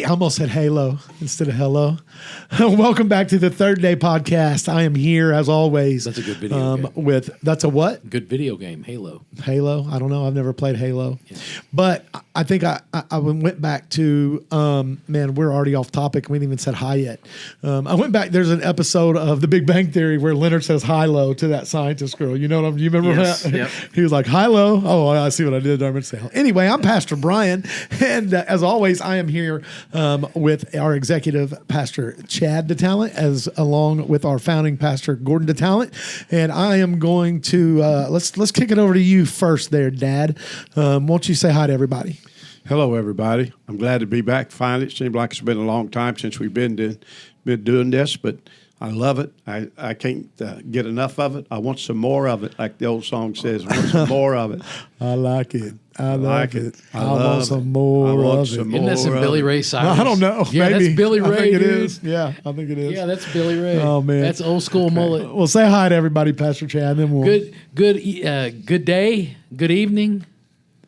almost said Halo instead of hello. Welcome back to the Third Day Podcast. I am here as always. That's a good video game. That's a what? Good video game, Halo. Halo? I don't know. I've never played Halo. Yeah. But I think I went back to, man, we're already off topic. We haven't even said hi yet. I went back. There's an episode of The Big Bang Theory where Leonard says hi-lo to that scientist girl. You know what you remember that? Yep. He was like, hi-lo. Oh, I see what I did. I meant to say hello. Anyway, I'm Pastor Brian. And as always, I am here with our executive pastor, Chad DeTalent, along with our founding pastor, Gordon DeTalent. And I am going to, let's kick it over to you first there, Dad. Won't you say hi to everybody? Hello, everybody. I'm glad to be back finally. It seems like it's been a long time since we've been doing this, but I love it. I can't get enough of it. I want some more of it, like the old song says. I want some more of it. I like it. I like it. I want want some more of it. Isn't that some Billy Ray Cyrus? I don't know. Yeah, maybe. that's Billy Ray, I think it dude. is. Yeah, I think it is. Yeah, that's Billy Ray. Oh, man. That's old school mullet. Well, say hi to everybody, Pastor Chad. Then we'll Good day, good evening.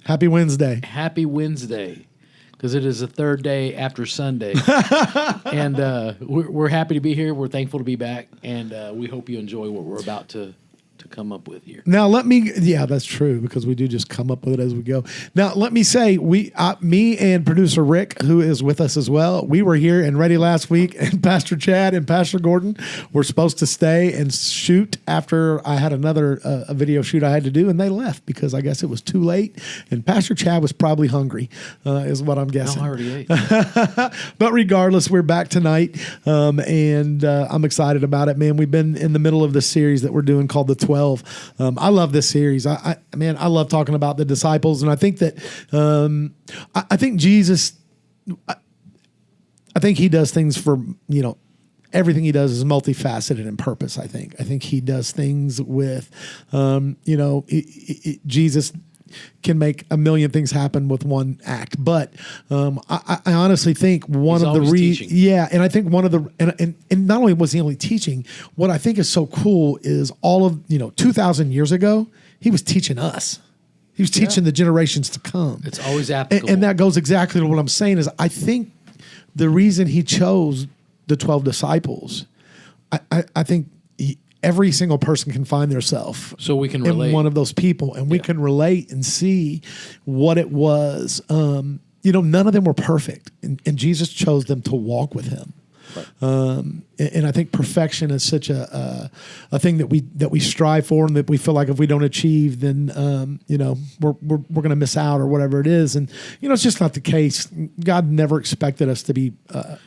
Happy Wednesday. Happy Wednesday, because it is the third day after Sunday. And we're happy to be here. We're thankful to be back. And we hope you enjoy what we're about to come up with here. Now, that's true, because we do just come up with it as we go. Now, let me say, me and producer Rick, who is with us as well, we were here and ready last week, and Pastor Chad and Pastor Gordon were supposed to stay and shoot after I had another a video shoot I had to do, and they left because I guess it was too late, and Pastor Chad was probably hungry, is what I'm guessing. I already ate. But regardless, we're back tonight, and I'm excited about it, man. We've been in the middle of this series that we're doing called The 12. I love this series. I love talking about the disciples, and I think that I think Jesus. I think he does things for everything he does is multifaceted in purpose. I think he does things with Jesus can make a million things happen with one act. But I honestly think one of the reasons, and I think one of the, and not only was he only teaching, what I think is so cool is all of, 2,000 years ago, he was teaching us. He was teaching the generations to come. It's always applicable. And that goes exactly to what I'm saying is I think the reason he chose the 12 disciples, I think every single person can find themselves so we can relate in one of those people, and we can relate and see what it was. None of them were perfect, and Jesus chose them to walk with him. Right. And I think perfection is such a thing that we strive for, and that we feel like if we don't achieve, then we're going to miss out or whatever it is. And it's just not the case. God never expected us to be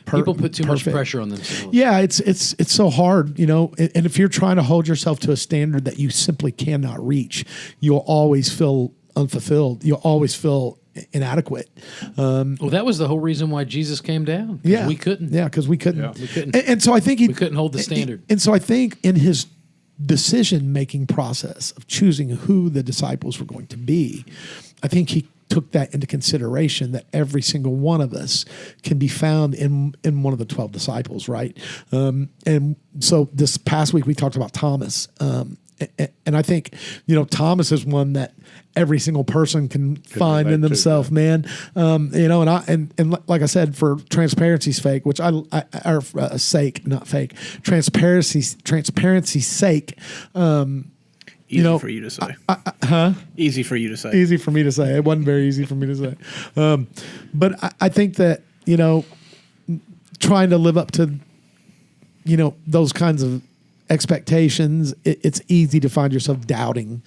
people put too much pressure on themselves. Yeah, it's so hard, and if you're trying to hold yourself to a standard that you simply cannot reach, you'll always feel unfulfilled. You'll always feel inadequate. Well, that was the whole reason why Jesus came down. Yeah, we couldn't. Yeah, because we couldn't. Yeah. We couldn't. And so I think we couldn't hold the standard. And so I think in his decision-making process of choosing who the disciples were going to be, I think he took that into consideration, that every single one of us can be found in one of the 12 disciples, right? And so this past week we talked about Thomas. And I think, Thomas is one that every single person can find in themselves, man. And like I said, for transparency's sake, transparency's sake, Easy for you to say. Easy for you to say. Easy for me to say. It wasn't very easy for me to say. But I think that, trying to live up to, those kinds of expectations, it's easy to find yourself doubting.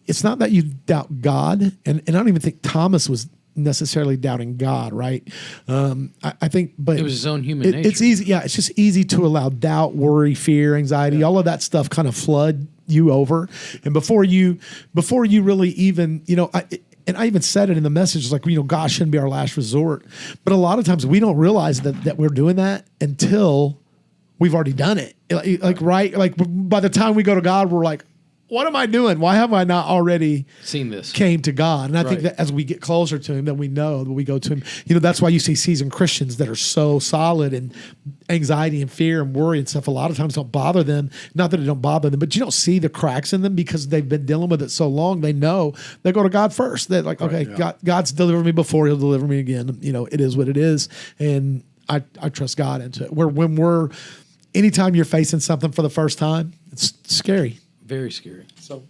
It's not that you doubt God, and I don't even think Thomas was necessarily doubting God, right? I think, but it was his own human nature. It's easy. Yeah, it's just easy to allow doubt, worry, fear, anxiety, all of that stuff kind of flood you over, and before you really even, and I even said it in the message, it's like, God shouldn't be our last resort. But a lot of times we don't realize that we're doing that until we've already done it. Right? Like by the time we go to God, we're like, what am I doing? Why have I not already seen this? Came to God. And I think that as we get closer to him, then we know that we go to him. That's why you see seasoned Christians that are so solid anxiety and fear and worry and stuff a lot of times don't bother them. Not that it don't bother them, but you don't see the cracks in them because they've been dealing with it so long. They know they go to God first. They're like, okay, God's delivered me before, he'll deliver me again. You know, it is what it is. And I trust God into it. Anytime you're facing something for the first time, it's scary. Very scary. So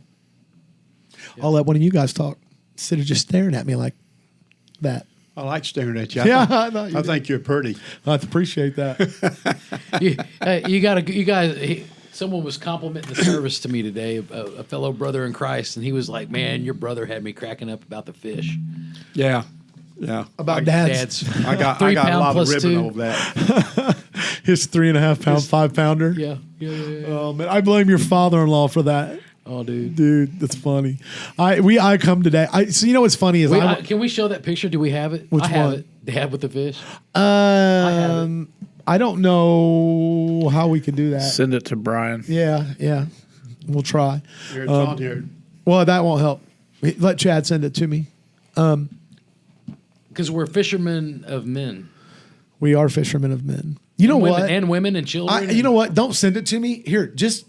I'll let one of you guys talk instead of just staring at me like that. I like staring at you. I think you're pretty. I appreciate that. You guys. Someone was complimenting the service to me today, a fellow brother in Christ, and he was like, "Man, your brother had me cracking up about the fish." Yeah. About dads. I got a lot of ribbon over that. His 3.5 pound, 5 pounder. Yeah. Oh man, I blame your father-in-law for that. Oh, dude, that's funny. I come today. So you know what's funny is can we show that picture? Do we have it? Which I have one? it. Dad with the fish. I have it. I don't know how we can do that. Send it to Brian. Yeah. We'll try. Here, it's on here. Well, that won't help. Let Chad send it to me. Because we're fishermen of men. We are fishermen of men. You know what? And women and children. You know what? Don't send it to me. Here, just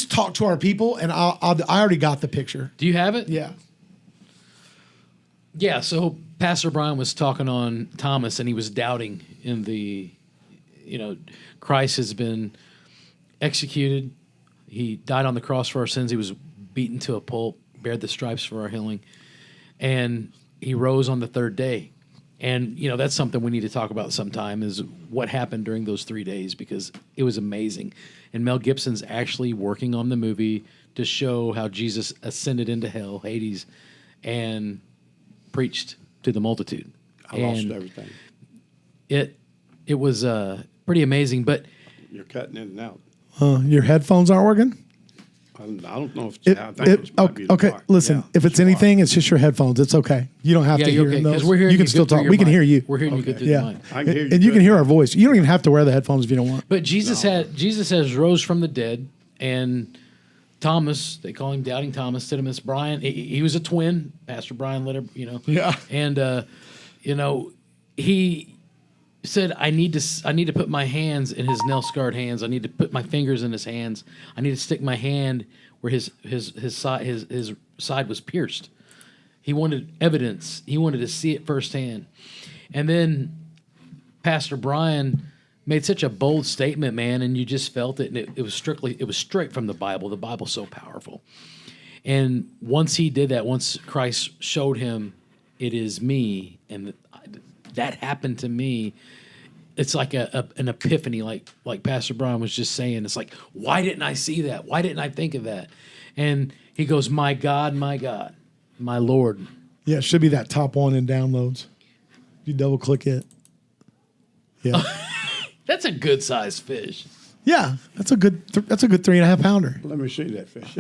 talk to our people, and I already got the picture. Do you have it? Yeah. Yeah. So Pastor Brian was talking on Thomas, and he was doubting in the, Christ has been executed. He died on the cross for our sins. He was beaten to a pulp, bared the stripes for our healing, and he rose on the third day. And, that's something we need to talk about sometime is what happened during those 3 days because it was amazing. And Mel Gibson's actually working on the movie to show how Jesus ascended into hell, Hades, and preached to the multitude. I lost everything. It was pretty amazing, but... You're cutting in and out. Your headphones aren't working? I don't know if I think it might be the okay. bar. Listen, Yeah, if it's anything, it's just your headphones. It's okay. You don't have to hear okay, those. we're hearing you can still good through talk. your We can mic. hear you. We're hearing you good through the mic. I can hear you. And you good. can hear our voice. You don't even have to wear the headphones if you don't want. But Jesus has rose from the dead, and Thomas, they call him Doubting Thomas, Didymus Brian. He was a twin. Pastor Brian let him, Yeah. And he said, I need to put my hands in his nail scarred hands. I need to put my fingers in his hands. I need to stick my hand where his side was pierced. He wanted evidence. He wanted to see it firsthand. And then Pastor Brian made such a bold statement, man, and you just felt it. And it was straight from the Bible. The Bible's so powerful. And once he did that, once Christ showed him, it is me, and that happened to me. It's like an epiphany, like Pastor Brian was just saying. It's like, why didn't I see that? Why didn't I think of that? And he goes, my God, my Lord. Yeah, it should be that top one in downloads. You double click it. Yeah. That's a good sized fish. Yeah, that's a good 3.5 pounder. Let me see that fish.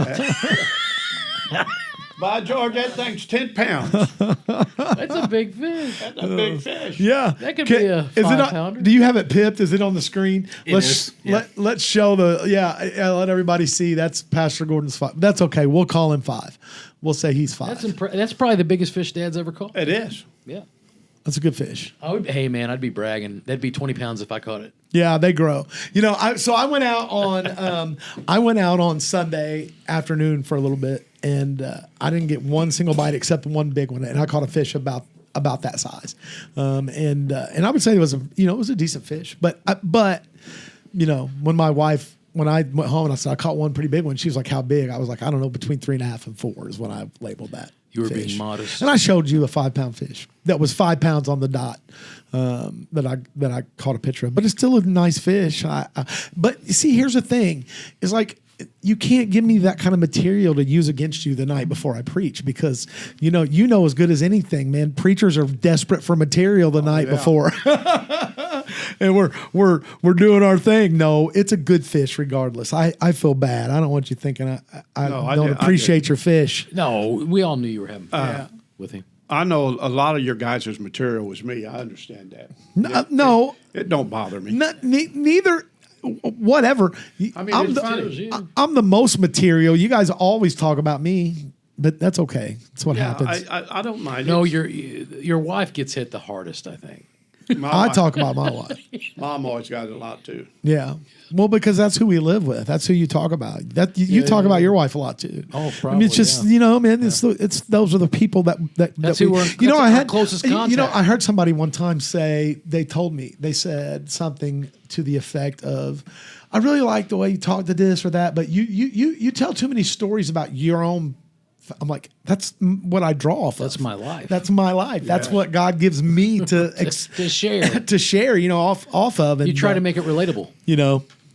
By George, that thing's 10 pounds. That's a big fish. That's a big fish. Yeah, That could be a 5-pounder. Do you have it pipped? Is it on the screen? Is, yeah. Let's show let everybody see. That's Pastor Gordon's 5. That's okay. We'll call him 5. We'll say he's 5. That's probably the biggest fish Dad's ever caught. It is. Yeah. That's a good fish. Hey man, I'd be bragging. That'd be 20 pounds if I caught it. Yeah, they grow. I went out on Sunday afternoon for a little bit, and I didn't get one single bite except one big one, and I caught a fish about that size. And I would say it was a decent fish, but when my wife. When I went home and I said I caught one pretty big one, she was like, "How big?" I was like, "I don't know, between 3.5 and 4 is when I labeled that." You were fish. being modest, and I showed you a 5-pound fish that was 5 pounds on the dot that I caught a picture of. But it's still a nice fish. But you see, here's the thing: is like you can't give me that kind of material to use against you the night before I preach because you know as good as anything, man. Preachers are desperate for material the night before. And we're doing our thing. No, it's a good fish regardless. I feel bad. I don't want you thinking I don't appreciate your fish. No, we all knew you were having fun with him. I know a lot of your guys' material was me. I understand that. No. It don't bother me. Neither. Whatever. I mean, it's funny. I'm the most material. You guys always talk about me, but that's okay. That's what happens. I don't mind. No, your wife gets hit the hardest, I think. I talk about my wife. Mom always got it a lot too. Yeah. Well, because that's who we live with. That's who you talk about. That you talk about your wife a lot too. Oh, I mean, it's just man. It's those are the people that That's we, who we're. you know. That's I our had closest contact. You know, I heard somebody one time say they said something to the effect of, "I really like the way you talk to this or that, but you tell too many stories about your own." I'm like, that's what I draw off. That's of. my life. That's my life. That's what God gives me to to share. to share. Off of. And You try to make it relatable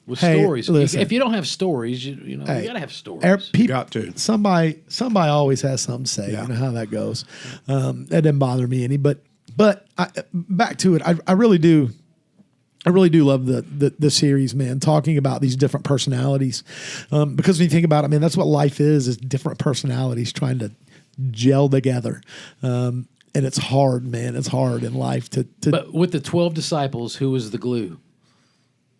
with hey, stories. listen. If you don't have stories, you gotta have stories. People, Got to. Somebody always has something to say. Yeah. You know how that goes. That didn't bother me any. But back to it. I really do. I really do love the series, man, talking about these different personalities. Because when you think about it, man, that's what life is different personalities trying to gel together. And it's hard, man. It's hard in life to But with the 12 disciples, who was the glue?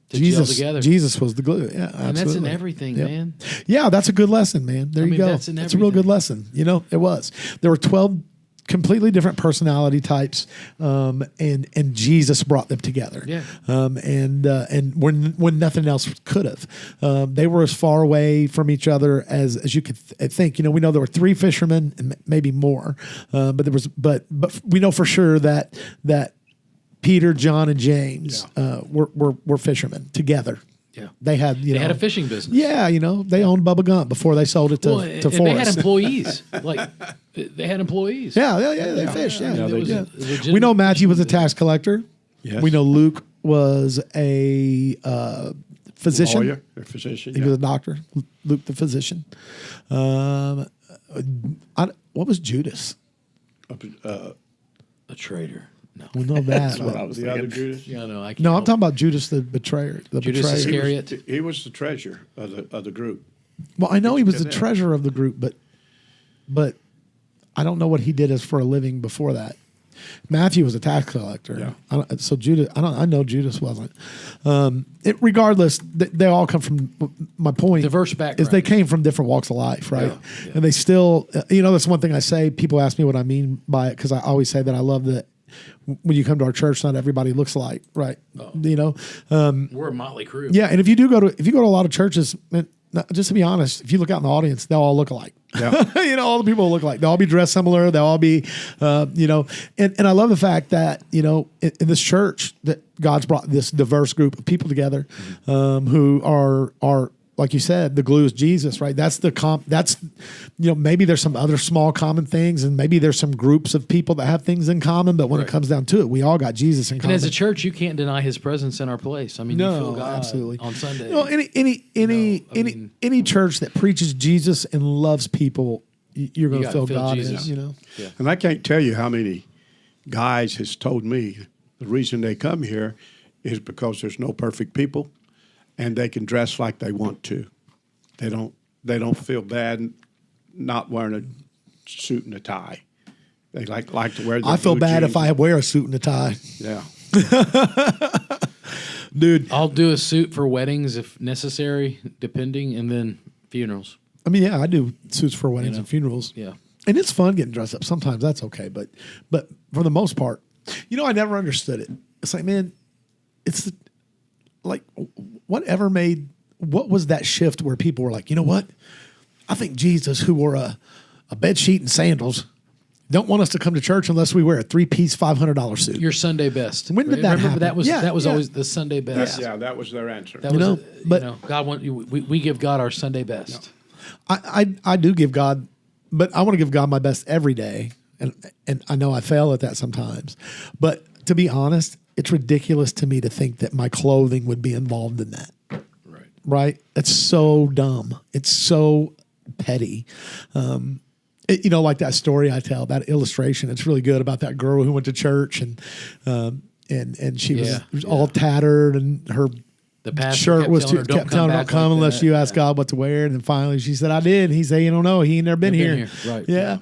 To gel together. Jesus was the glue. Yeah, absolutely. And that's in everything, man. Yeah, that's a good lesson, man. There you go. That's in It's a real good everything. lesson. It was. There were 12 completely different personality types, and Jesus brought them together. Yeah. And when nothing else could have, they were as far away from each other as you could think. We know there were 3 fishermen and maybe more, but we know for sure that Peter, John, and James were fishermen together. Yeah. They had They had a fishing business. Yeah, they owned Bubba Gump before they sold it to and Forrest. they had employees. They had employees. Yeah, they fished. Yeah, Yeah, they yeah. did. Legitimate We know Matthew was a fishing tax collector. Yes. We know Luke was a physician. Lawyer or physician. He was a doctor. Luke, the physician. What was Judas? a traitor. No. We know that. That's what I was The other thinking. Judas. Yeah, no, I can't. No, I'm help talking about Judas the betrayer. The Judas betrayer. Iscariot. He was the treasurer of the group. Well, I know he was the Get that. treasurer of the group, but I don't know what he did as for a living before that. Matthew was a tax collector. Yeah. So Judas, I know Judas wasn't. Regardless, they all come from. My point, Diverse is backgrounds. they came from different walks of life, right? Yeah. And they still, that's one thing I say. People ask me what I mean by it because I always say that I love that. When you come to our church, not everybody looks alike, right? We're a motley crew. Yeah, and if you go to a lot of churches, just to be honest, if you look out in the audience, they'll all look alike. Yeah. All the people will look alike. They'll all be dressed similar. They'll all be, and I love the fact that in this church that God's brought this diverse group of people together, who are like you said, the glue is Jesus, right? That's maybe there's some other small common things, and maybe there's some groups of people that have things in common, but when it comes down to it, we all got Jesus in And common. as a church, you can't deny His presence in our place. I mean, you feel God absolutely on Sunday. Any church that preaches Jesus and loves people, you're going to gotta feel feel God Jesus. in. Yeah. And I can't tell you how many guys has told me the reason they come here is because there's no perfect people, and they can dress like they want to. They don't feel bad not wearing a suit and a tie. They like to wear. Their I feel blue bad jeans. if I wear a suit and a tie, Yeah. dude. I'll do a suit for weddings if necessary, depending, and then funerals. I mean, yeah, I do suits for weddings and funerals. Yeah. And it's fun getting dressed up. Sometimes that's okay, but for the most part, I never understood it. It's like, man, it's like what was that shift where people were like, you know what? I think Jesus, who wore a bed sheet and sandals, don't want us to come to church unless we wear a 3-piece $500 suit. Your Sunday best. When did that Remember happen? That was Yeah, that was yeah. always the Sunday best. Yeah, that was their answer. That was, but- God we give God our Sunday best. I do give God, but I want to give God my best every day, and I know I fail at that sometimes. But to be honest, it's ridiculous to me to think that my clothing would be involved in that. Right. Right? It's so dumb. It's so petty. Like that story I tell, that illustration. It's really good about that girl who went to church and she was all tattered, and her The pastor shirt kept was telling her, "Don't kept telling her back don't come like unless that." you ask God what to wear. And then finally she said, I did. And he said, you don't know. He ain't never been Never here. been here. Right. Yeah.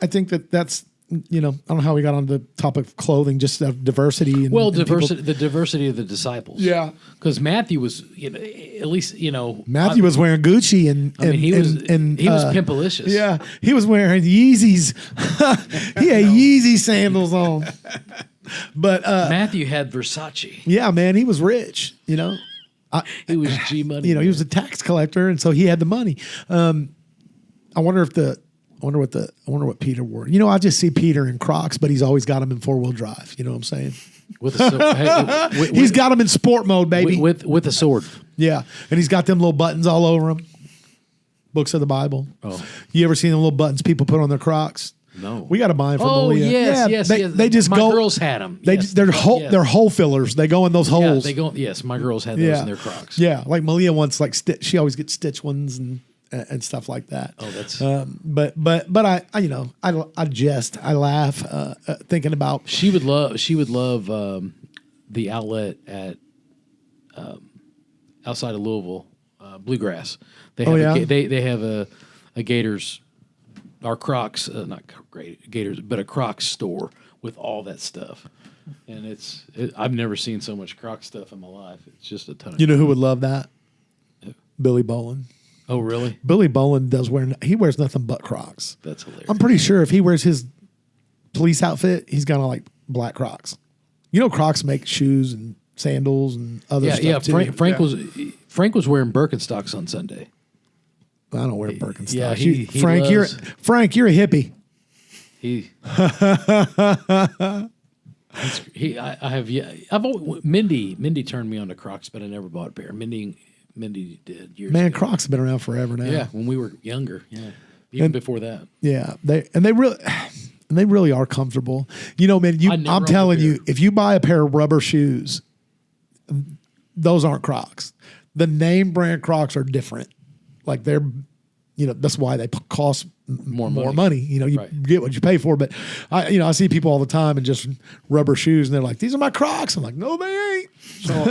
I think that's, I don't know how we got on the topic of clothing, just diversity. And, Well, and people- diversity, the diversity of the disciples. Yeah. Because Matthew was, at least, Matthew was wearing Gucci and he was pimpalicious. Yeah. He was wearing Yeezys. He had Yeezy sandals on. But Matthew had Versace. yeah, man, he was rich. He was G Money. He was a tax collector, and so he had the money. I wonder what Peter wore. I just see Peter in Crocs, but he's always got them in 4-wheel drive. You know what I'm saying? He's got them in sport mode, baby. With a sword. Yeah, and he's got them little buttons all over him. Books of the Bible. Oh, you ever seen the little buttons people put on their Crocs? no. We got to buy them from Oh, Malia. yes. They just my go. girls had them. They're hole fillers. They go in those Yeah, holes. they go. Yes, my girls had those in their Crocs. Yeah, like Malia wants she always gets stitch ones and stuff like that. Oh, that's. But I jest, I laugh, thinking about. She would love the outlet at outside of Louisville, Bluegrass. They have they have a Gators, or Crocs, not Gators, but a Crocs store with all that stuff. And I've never seen so much Crocs stuff in my life. It's just a ton of. You know who would love that? Billy Bolin. Oh, really? Billy Bolin he wears nothing but Crocs. That's hilarious. I'm pretty sure if he wears his police outfit, he's gonna like black Crocs. Crocs make shoes and sandals and other stuff too. Frank was wearing Birkenstocks on Sunday. I don't wear Birkenstocks. Yeah, Frank, you're a hippie. Mindy turned me on to Crocs, but I never bought a pair. Mindy did years ago. Crocs have been around forever now. Yeah, when we were younger. Yeah, even before that. Yeah, they really are comfortable. Man, I'm telling you, if you buy a pair of rubber shoes, those aren't Crocs. The name brand Crocs are different. Like they're, that's why they cost more money. You Right. get what you pay for. But I see people all the time in just rubber shoes, and they're like, "These are my Crocs." I'm like, "No, they ain't. So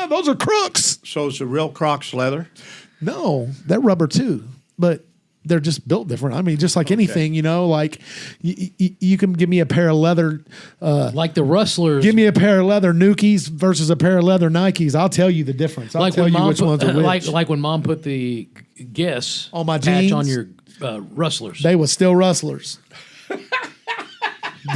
Those are crooks." So it's a real Crocs leather? No, they're rubber too, but they're just built different. I mean, just like anything, like you can give me a pair of leather, like the Rustlers. give me a pair of leather Nukes versus a pair of leather Nikes. I'll tell you the difference. I'll tell you which ones are which. Like when Mom put the Guess on my patch jeans on your Rustlers. They were still Rustlers.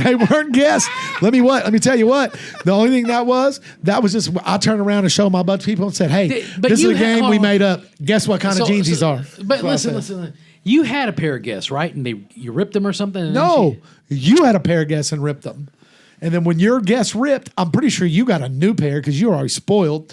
They weren't Guess. Let me tell you what. The only thing that was just I turned around and showed my bunch of people and said, "Hey, this is a game we made up. Guess what kind of jeans these are?" But listen. You had a pair of Guess, right? And you ripped them or something? And No, you had a pair of Guess and ripped them. And then when your Guess ripped, I'm pretty sure you got a new pair because you were already spoiled.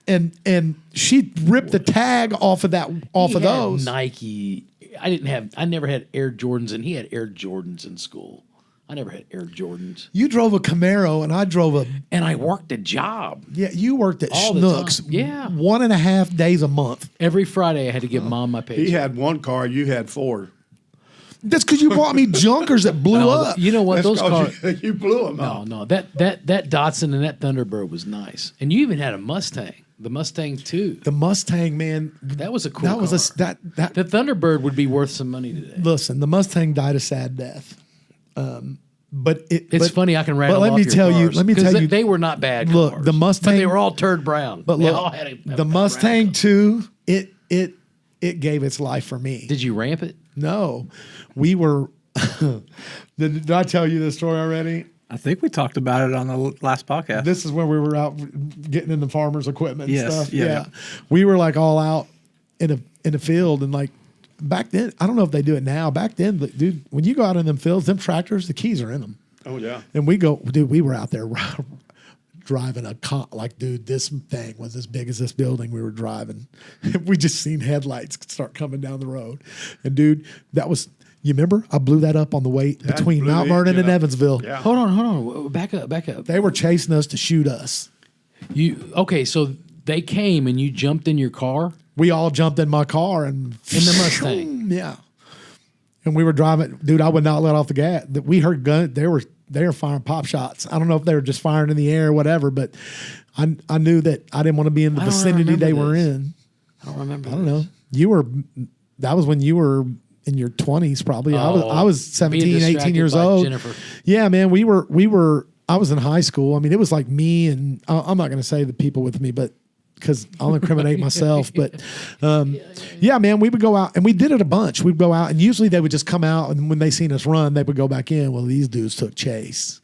And she ripped the tag off of those. Nike. I never had Air Jordans, and he had Air Jordans in school. I never had Air Jordans. You drove a Camaro, and I drove and I worked a job. Yeah, you worked at all Schnucks. Yeah. 1.5 days a month. Every Friday, I had to give Mom my paycheck. He had one car, you had 4. That's because you bought me junkers that blew up. You know what? That's Those cars. You blew them up. No. That Datsun and that Thunderbird was nice. And you even had a Mustang. The Mustang too. The Mustang, man. That was a cool car. The Thunderbird would be worth some money today. Listen, the Mustang died a sad death. But it's funny I can rattle off your cars. Let me tell you. They were not bad look, cars. The Mustang. But they were all turd brown. But they look, all had the Mustang too, it gave its life for me. Did you ramp it? No. We were did I tell you this story already? I think we talked about it on the last podcast. This is when we were out getting in the farmer's equipment and stuff. Yeah. We were like all out in a field, and like back then, I don't know if they do it now. Back then, dude, when you go out in them fields, them tractors, the keys are in them. Oh yeah. And we were out there driving dude, this thing was as big as this building we were driving. We just seen headlights start coming down the road. And dude, you remember? I blew that up on the way between Mount Vernon and Evansville. Yeah. Hold on. Back up. They were chasing us to shoot us. So they came and you jumped in your car? We all jumped in my car and in the Mustang. Yeah. And we were driving. Dude, I would not let off the gas. We heard guns. They were firing pop shots. I don't know if they were just firing in the air or whatever, but I knew that I didn't want to be in the vicinity they were in. I don't remember. I don't know. That was when you were in your 20s probably. I was 17, 18 years old. Jennifer. Yeah, man, I was in high school. I mean, it was like me and I'm not going to say the people with me, but because I'll incriminate myself. But yeah, man, we would go out and we did it a bunch. We'd go out and usually they would just come out, and when they seen us run, they would go back in. Well, these dudes took chase,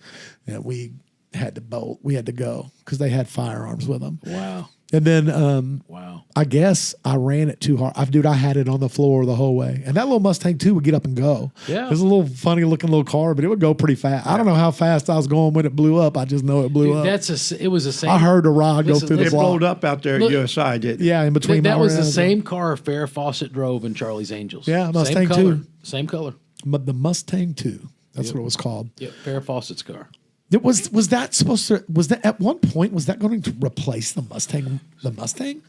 and we had to bolt. We had to go because they had firearms with them. Wow. And then Wow. I guess I ran it too hard. I had it on the floor the whole way. And that little Mustang too would get up and go. Yeah. It was a little funny looking little car, but it would go pretty fast. I don't know how fast I was going when it blew up. I just know it blew up. It was the same. I heard the rod go through the It block. blowed up out there at Look, USI, didn't it? Yeah, in between. That my was the rounds. same car Farrah Fawcett drove in Charlie's Angels. Yeah, Mustang same color, too. Same color. But the Mustang 2. That's what it was called. Yep, Farrah Fawcett's car. It was that supposed to at one point was that going to replace the Mustang? The Mustang?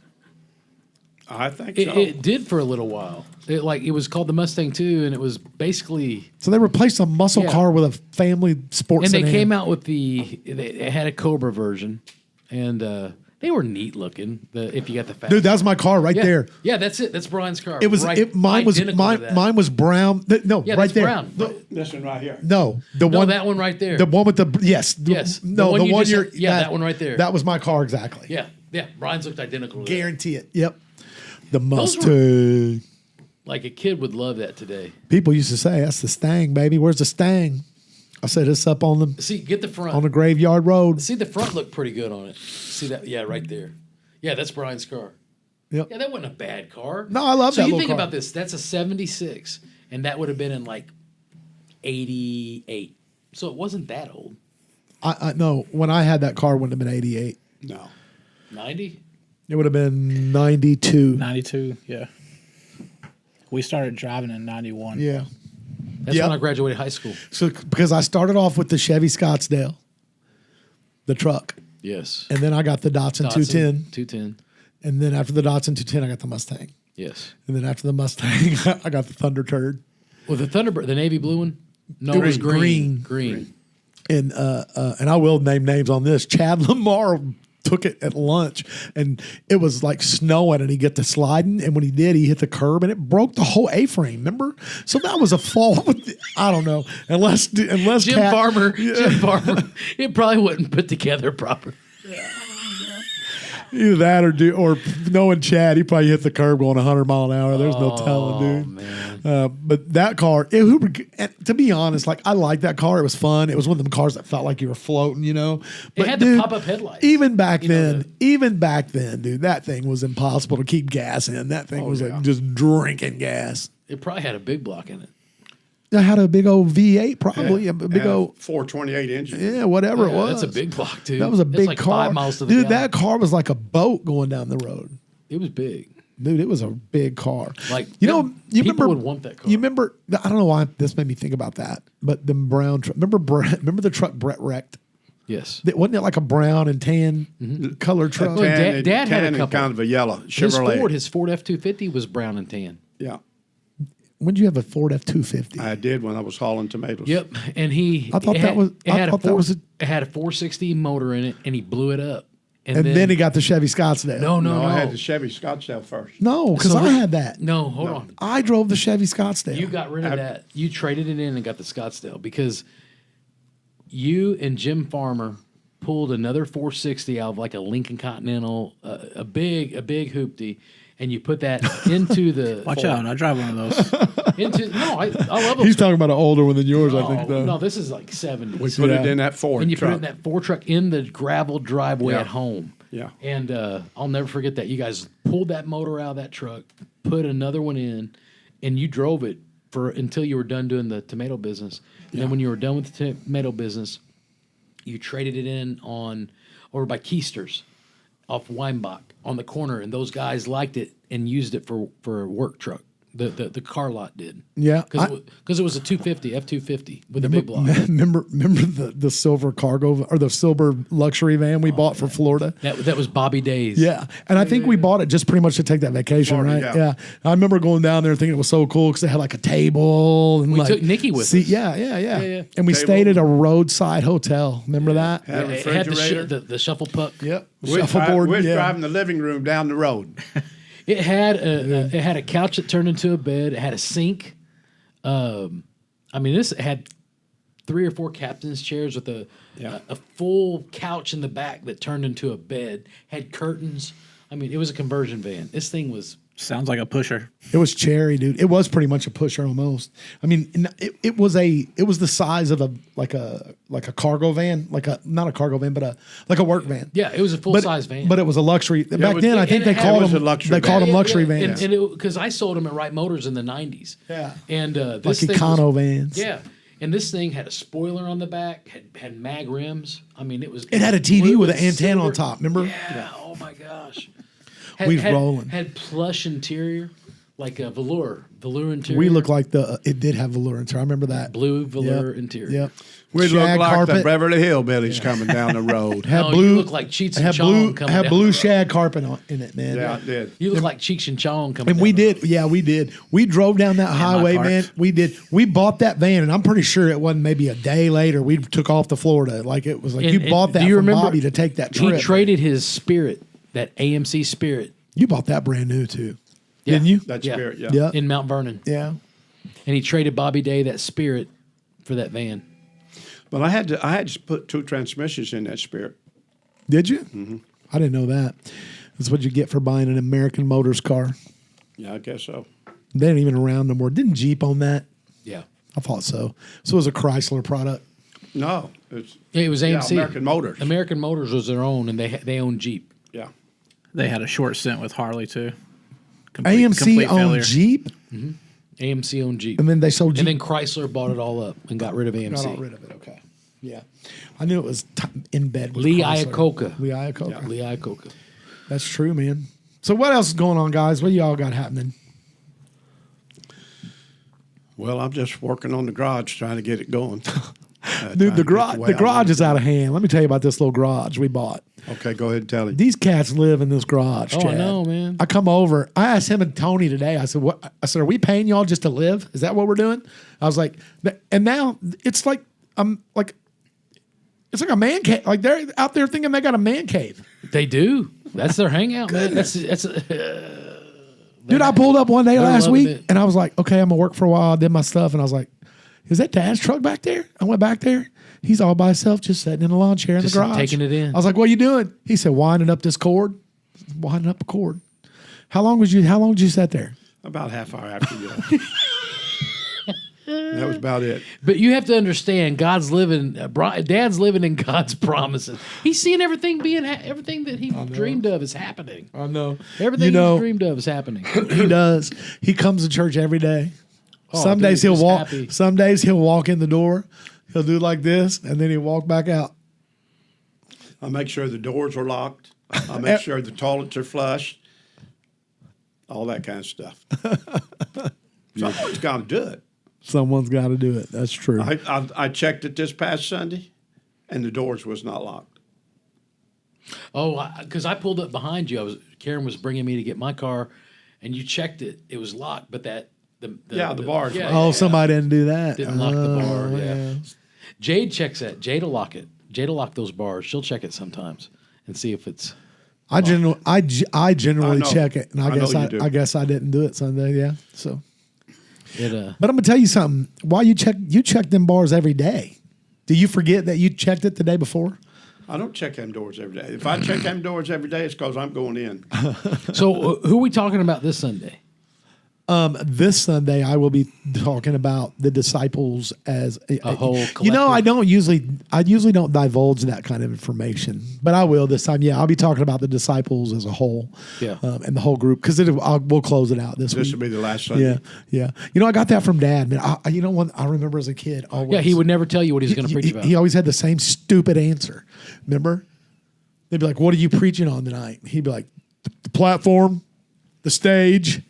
I think It, so. it did for a little while. It was called the Mustang 2, and it was basically. So they replaced a muscle Yeah. car with a family sports. And they sedan. came out with they had a Cobra version, and they were neat looking. If you got the fast. Dude, that's my car right yeah. there. Yeah, that's it. That's Brian's car. It was right, mine was identical to that. mine was brown. No, Yeah, right that's there. brown. This one right here. No, the No, one that one right there. The one with the yes. Yes. No, The one the you one just you're said- yeah, that one right there. That was my car exactly. Yeah, yeah. Brian's looked identical to that. Guarantee it. Yep. The Those were- Mustang. Like a kid would love that today. People used to say, "That's the Stang, baby. Where's the Stang?" I said, "It's up on the See, get the front. on the graveyard road." See, the front looked pretty good on it. See that? Yeah, right there. Yeah, that's Brian's car. Yep. Yeah, that wasn't a bad car. No, I love so that you little think car. about this. That's a 76, and that would have been in like 88. So it wasn't that old. I no. When I had that car, it wouldn't have been 88. No. 90? It would have been 92. 92, yeah. We started driving in 91. Yeah. That's Yep. when I graduated high school. So because I started off with the Chevy Scottsdale, the truck, Yes. and then I got the Datsun 210, 210. and then after the Datsun 210, I got the Mustang, Yes. and then after the Mustang, I got the Thunder Turd. Well, the Thunderbird, the navy blue one? No, It it was was green. green. And I will name names on this. Chad Lamar took it at lunch, and it was like snowing, and he get to sliding, and when he did, he hit the curb, and it broke the whole A-frame. Remember? So that was a fall. I don't know, unless Jim Cat- Farmer. Yeah. Jim Farmer. It probably wasn't put together proper. Either that or knowing Chad, he probably hit the curb going 100 mile an hour. There's no telling, dude. Man. But that car, to be honest, like I liked that car. It was fun. It was one of them cars that felt like you were floating, you know. But It had the dude, pop-up headlights. Even back You know, then, dude, that thing was impossible to keep gas in. That thing was yeah. like just drinking gas. It probably had a big block in it. I had a big old V8, probably a big And a old 428 engine. yeah, whatever it Yeah, was. That's a big block, too. That was a That's big like car, 5 miles to the dude. gallon. That car was like a boat going down the road. It was big. Dude, it was a big car. Like, you know, you people remember would want that car. You remember? I don't know why this made me think about that, but the brown truck. Remember the truck Brett wrecked? Yes. Wasn't it like a brown and tan colored truck? Well, Tan Dad had a and couple. kind of a yellow His Chevrolet. Ford F-250 was brown and tan. Yeah, When did you have a Ford F-250? I did when I was hauling tomatoes. Yep, and I thought that was- I thought that was a- it had a 460 motor in it, and he blew it up. and then he got the Chevy Scottsdale. no. I had the Chevy Scottsdale first. no, because So I we- had that. No, hold on. I drove the Chevy Scottsdale. You got rid of that. You traded it in and got the Scottsdale because you and Jim Farmer pulled another 460 out of like a Lincoln Continental, a big hoopty, and you put that into the Watch Ford. out, I drive one of those. I love those. He's talking about an older one than yours, I think. no, Though. no, this is like 70s. We put it Yeah. in that Ford and you truck. put it in that Ford truck in the gravel driveway Yeah. at home. Yeah. And I'll never forget that. You guys pulled that motor out of that truck, put another one in, and you drove it until you were done doing the tomato business. And then when you were done with the tomato business, you traded it in over by Keister's off Weinbach on the corner, and those guys liked it and used it for a work truck. The car lot did. Yeah, Because it was a 250, F-250 with a big block. remember the silver cargo or the silver luxury van we bought for Florida? That was Bobby Days. Yeah, and I think we bought it just pretty much to take that vacation, Florida, right? yeah. I remember going down there and thinking it was so cool because they had like a table and We like took Nikki with us. Yeah. yeah. And we Table. stayed at a roadside hotel. Remember that? Had a It had refrigerator. the shuffle puck. Yep. We're Shuffleboard. Yeah. driving the living room down the road. It had a couch that turned into a bed. It had a sink. This had 3 or 4 captain's chairs with a full couch in the back that turned into a bed. Had curtains. I mean, it was a conversion van. This thing was. Sounds like a pusher. It was cherry, dude. It was pretty much a pusher almost. I mean, it was the size of a cargo van, not a cargo van, but like a work van. Yeah, it was a full size van. But it was a luxury. Back was- then, I think it called was a them luxury they called van. them luxury vans. And because I sold them at Wright Motors in the 90s. Yeah. And like this thing Econo was, vans. Yeah. And this thing had a spoiler on the back, had mag rims. I mean, It had a TV blue with an and antenna on silver. top. Remember? Yeah. Oh my gosh. We was rolling. Had plush interior, like a velour interior. We looked like it did have velour interior. I remember that. blue velour Yep. interior. Yep. We look Shag like the carpet. Beverly Hillbillies coming down the road. Had No, blue. you look like Cheech and had Chong blue. coming Had down blue the shag carpet in it, man. Yeah, it did. You look like Cheech and Chong coming. And down we the road. did, yeah, we did. We drove down that highway, parts. man. We did. We bought that van, and I'm pretty sure it wasn't maybe a day later. We took off to Florida. Like it was like And- you and bought that do you from remember- Bobby to take that trip. He traded his Spirit, that AMC Spirit. You bought that brand new too, Yeah. didn't you? That Yeah. spirit, yeah. Yeah. In Mount Vernon. Yeah. And he traded Bobby Day that Spirit for that van. But I had to put 2 transmissions in that spirit. Did you? Mm-hmm. I didn't know that. That's what you get for buying an American Motors car. Yeah, I guess so. They ain't even around no more. Didn't Jeep own that? Yeah. I thought so. So it was a Chrysler product. No, it's It was AMC. American Motors. American Motors was their own, and they own Jeep. Yeah. They had a short stint with Harley too. AMC owned failure. Jeep, AMC owned Jeep. and then they sold Jeep. And then Chrysler bought it all up and got rid of Got AMC. all rid of it. Okay. Yeah. I knew it was in bed with Lee Chrysler. Iacocca. Lee Iacocca. Lee Iacocca. That's true, man. So what else is going on, guys? What y'all got happening? Well, I'm just working on the garage, trying to get it going. Dude, the garage is out of hand. Let me tell you about this little garage we bought. Okay, go ahead and tell him. These cats live in this garage. Oh, I Chad. know, man. I come over. I asked him and Tony today. I said, "What?" I said, "Are we paying y'all just to live? Is that what we're doing?" I was like, and now it's like it's like a man cave. Like they're out there thinking they got a man cave. They do. That's their hangout, man. That's Dude, I pulled up one day they're last loving week it. and I was like, okay, I'm gonna work for a while. I did my stuff and I was like, is that Dad's truck back there? I went back there. He's all by himself, just sitting in a lawn chair in Just the garage. taking it in. I was like, what are you doing? He said, winding up this cord. Winding up a cord. How long did you sit there? About half hour after you left. That was about it. But you have to understand, Dad's living in God's promises. He's seeing everything everything that he dreamed of is happening. I know. Everything he dreamed of is happening. He does. He comes to church every day. Oh, Some dude, days he'll just walk. happy. Some days he'll walk in the door. He'll do like this, and then he'll walk back out. I make sure the doors are locked. I make sure the toilets are flushed. All that kind of stuff. Someone's got to do it. Someone's got to do it. That's true. I checked it this past Sunday, and the doors was not locked. Oh, because I pulled up behind you. Karen was bringing me to get my car, and you checked it. It was locked, but the bars Yeah, locked. Oh, somebody didn't do that. didn't lock the bar. Oh, Yeah. Jade checks that. Jade will lock it. Jade will lock those bars. She'll check it sometimes and see if it's. I generally I know. check it, and I know you do. I guess I didn't do it Sunday. Yeah. So, It, but I'm gonna tell you something. Why you check them bars every day? Do you forget that you checked it the day before? I don't check them doors every day. If I check them doors every day, it's because I'm going in. So who are we talking about this Sunday? This Sunday, I will be talking about the disciples as A whole You know, collective. I usually don't divulge that kind of information, but I will this time. Yeah, I'll be talking about the disciples as a whole, Yeah. and the whole group because we'll close it out this This week. will be the last Sunday. Yeah, yeah. You know, I got that from Dad, man. You know what? I remember as a kid. Always, Yeah, he would never tell you what he's going to preach about. He always had the same stupid answer. Remember? They'd be like, "What are you preaching on tonight?" He'd be like, "The platform, the stage."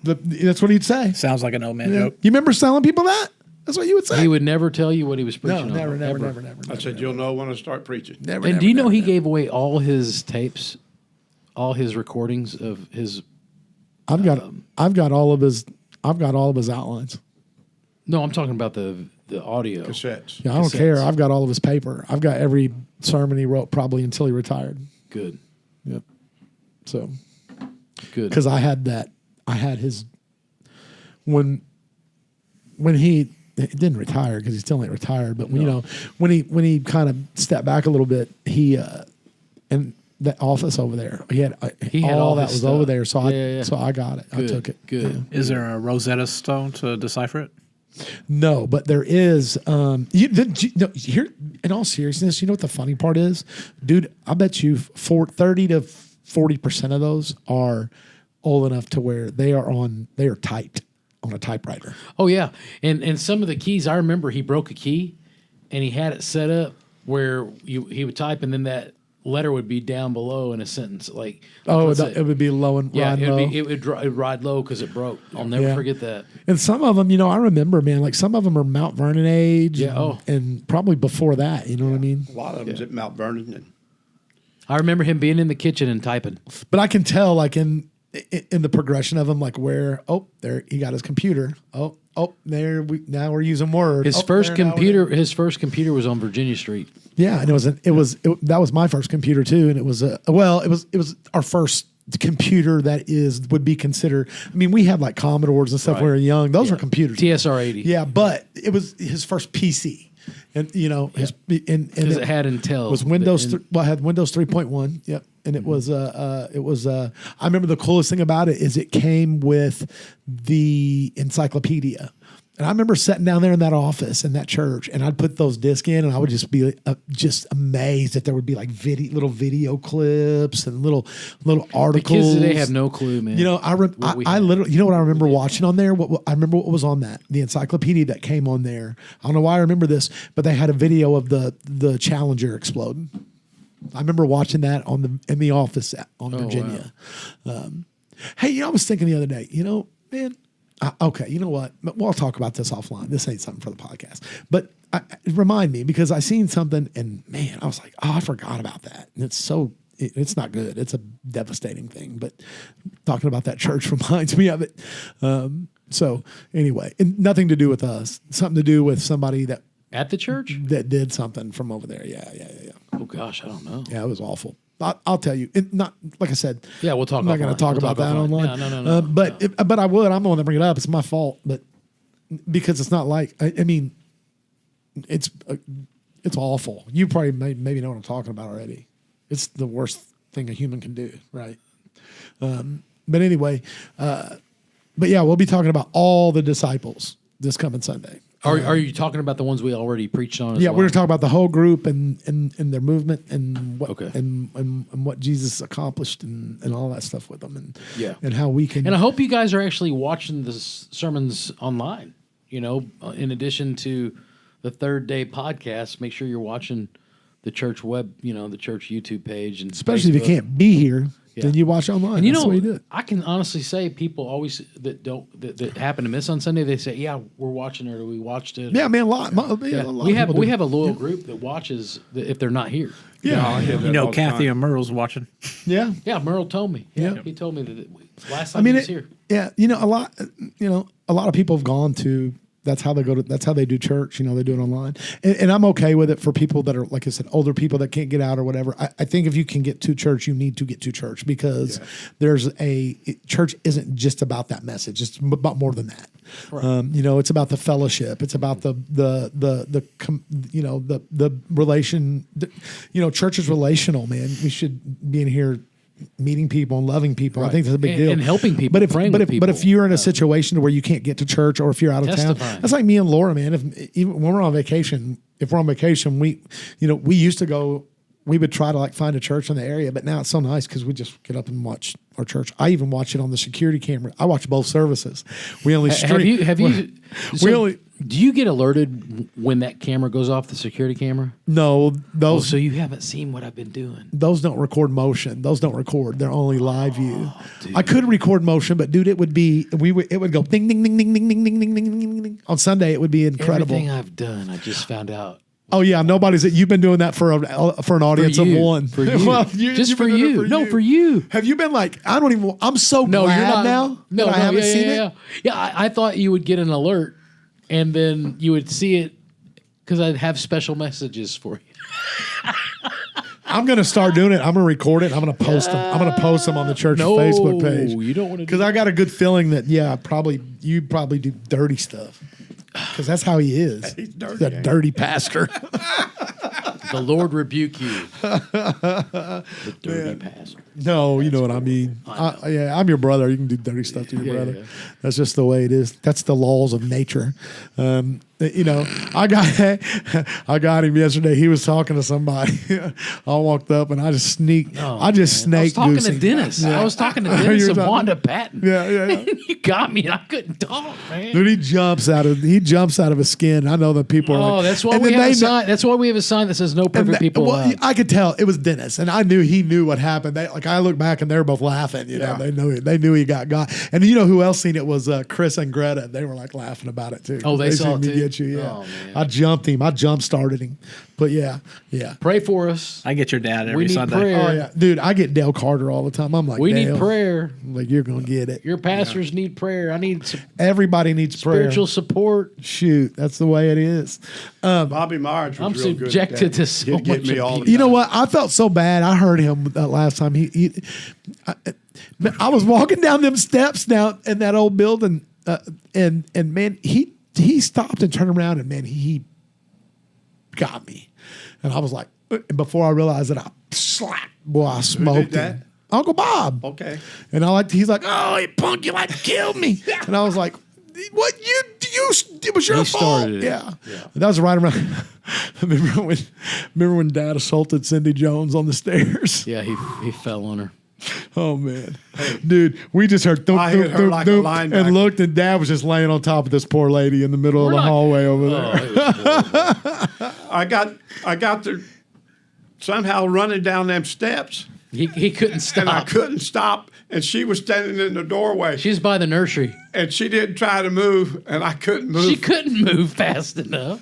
That's what he'd say. Sounds like an old man Yeah. joke. You remember telling people that? That's what you would say. He would never tell you what he was no, preaching on. never. ever. I said, you'll know when I start preaching. Never. And do you know he gave away all his tapes, all his recordings of his? I've got all of his outlines. No, I'm talking about the audio. Cassettes. Yeah, I don't Cassettes. care. I've got all of his paper. I've got every sermon he wrote probably until he retired. Good, Yep. So good. because I had his when he didn't retire because he still ain't retired, but when, you know when he kind of stepped back a little bit, he and that office over there. He had had all all that his was stuff. over there. So Yeah. so I got it. I Good, took it. good. Yeah. Is there a Rosetta Stone to decipher it? No, but there is. No, here, in all seriousness, you know what the funny part is, dude? I bet you 30 to 40% of those are old enough to where they are typed on a typewriter. Oh yeah, and some of the keys I remember he broke a key, and he had it set up where he would type, and then that letter would be down below in a sentence. Like let's say- It would be low and yeah, ride it low. would ride low because it broke. I'll never Yeah. forget that. And some of them, I remember, man, like some of them are Mount Vernon age. Yeah, and probably before that, you know what I mean? A lot of them's at Mount Vernon. And I remember him being in the kitchen and typing. But I can tell, like in the progression of them, like where there he got his computer. Now we're using Word. His first computer was on Virginia Street. Yeah, and that was my first computer too, and it was our first computer that would be considered. I mean, we had like Commodores and stuff when we were young. Those were computers. TSR-80. Yeah, but it was his first PC, and because Because it had Intel. It was Windows. It had Windows 3.1. Yep, and it was I remember the coolest thing about it is it came with the encyclopedia. And I remember sitting down there in that office in that church, and I'd put those discs in, and I would just be just amazed that there would be like little video clips and little articles. The kids today have no clue, man. I literally, what I remember watching on there? I remember what was on that, the encyclopedia that came on there. I don't know why I remember this, but they had a video of the Challenger exploding. I remember watching that in the office on Virginia. Wow. Hey, I was thinking the other day, man. Okay, you know what? We'll talk about this offline. This ain't something for the podcast. But remind me, because I seen something and man, I was like, I forgot about that. And it's not good. It's a devastating thing. But talking about that church reminds me of it. So anyway, and nothing to do with us. Something to do with somebody that At the church? that did something from over there. Yeah. Oh gosh, I don't know. Yeah, it was awful. I'll tell you. Not like I said. Yeah, we'll talk. I'm not going to talk about that online. No. But I would. I'm the one to bring it up. It's my fault. But because it's not like I mean, it's awful. You probably maybe know what I'm talking about already. It's the worst thing a human can do, right? But anyway, but yeah, we'll be talking about all the disciples this coming Sunday. Are you talking about the ones we already preached on? Yeah, we're going to talk about the whole group and their movement and what Okay. and what Jesus accomplished and all that stuff with them and how we can. And I hope you guys are actually watching the sermons online. In addition to the Third Day podcast, make sure you're watching the church the church YouTube page, and especially if you Facebook. can't be here, Yeah. then you watch online. And That's the way you do it. I can honestly say people always that happen to miss on Sunday, they say, "Yeah, we're watching it, or we watched it." Yeah, man, a lot. Yeah. A lot We of have people do. a loyal group that watches if they're not here. I hear that all the Kathy time. and Merle's watching. Yeah. Yeah, Merle told me. Yeah. He told me that last I time mean, he was here. yeah, a lot of people have gone to. That's how they go to. That's how they do church. They do it online, and I'm okay with it for people that are, like I said, older people that can't get out or whatever. I think if you can get to church, you need to get to church because church isn't just about that message. It's about more than that. Right. It's about the fellowship. It's about the relation. Church is relational, man. We should be in here meeting people and loving people. I think that's a big deal. And helping people, But if praying with people. but if you're in a situation where you can't get to church or if you're out of town, Testifying. that's like me and Laura, man. Even when we're on vacation, we used to go. We would try to like find a church in the area, but now it's so nice because we just get up and watch our church. I even watch it on the security camera. I watch both services. We only stream. Have you? We only. Do you get alerted when that camera goes off, the security camera? No, those So you haven't seen what I've been doing. those don't record motion. Those don't record. They're only live view. I could record motion, but dude, it would go ding ding ding ding ding ding ding ding ding ding ding. On Sunday, it would be incredible. Everything I've done, I just found out. Oh yeah, you've been doing that for an audience of one. For you. Well, Just you've for been doing it you. No, for you. Have you been like, I'm so No, glad you're not. now that I haven't seen it. Yeah, I thought you would get an alert and then you would see it because I'd have special messages for you. I'm going to start doing it. I'm going to record it. I'm going to post them. I'm going to post them on the church Facebook page. You don't want to do Because I got a good feeling that, you probably do dirty stuff. Because that's how he is. He's dirty, a ain't he? dirty pastor. The Lord rebuke you. The dirty pastor. No, you know what I mean. Yeah, I'm your brother. You can do dirty stuff to your brother. Yeah. That's just the way it is. That's the laws of nature. I got him yesterday. He was talking to somebody. I walked up and I just snaked. I just snaked. I was talking to Dennis. I was talking to Dennis and Wanda Patton. Yeah. You got me, and I couldn't talk, man. Dude, he jumps out of his skin. I know that people are like, that's why we have a sign. That's why we have a sign that says "No perfect people allowed." I could tell it was Dennis, and I knew he knew what happened. I looked back and they were both laughing. You know, they knew he got. And you know who else seen it was Chris and Greta. They were like laughing about it too. Oh, they saw it seen me too? get you. Yeah, Oh, man. I jumped him. I jump started him. But yeah. Pray for us. I get your dad every We need Sunday. prayer. Oh yeah, dude. I get Dale Carter all the time. I'm like, We Dale. need prayer. I'm like, you're gonna get it. Your pastors need prayer. I need some Everybody needs spiritual prayer. support. Shoot, that's the way it is. Bobby Myers was I'm real good at subjected that. to so He'd get much me all the abuse. You know time. what? I felt so bad. I heard him that last time. I was walking down them steps down in that old building, and man, he stopped and turned around, and man, he got me, and I was like, and before I realized it, I slapped. Boy, I smoked that? him. Uncle Bob. Okay. And he's like, oh, you punk, you like to kill me. And I was like, what it was your He fault. started it. Yeah. That was right around. remember when Dad assaulted Cindy Jones on the stairs? Yeah, he fell on her. Oh man, dude, we just heard thump, I hit thump, her thump, like a thump, linebacker. and looked, and Dad was just laying on top of this poor lady in the middle of the hallway over there. Oh, it was horrible. I got to somehow running down them steps, He couldn't stop. and I couldn't stop. And she was standing in the doorway, She's by the nursery. and she didn't try to move, and I couldn't move. She couldn't move fast enough.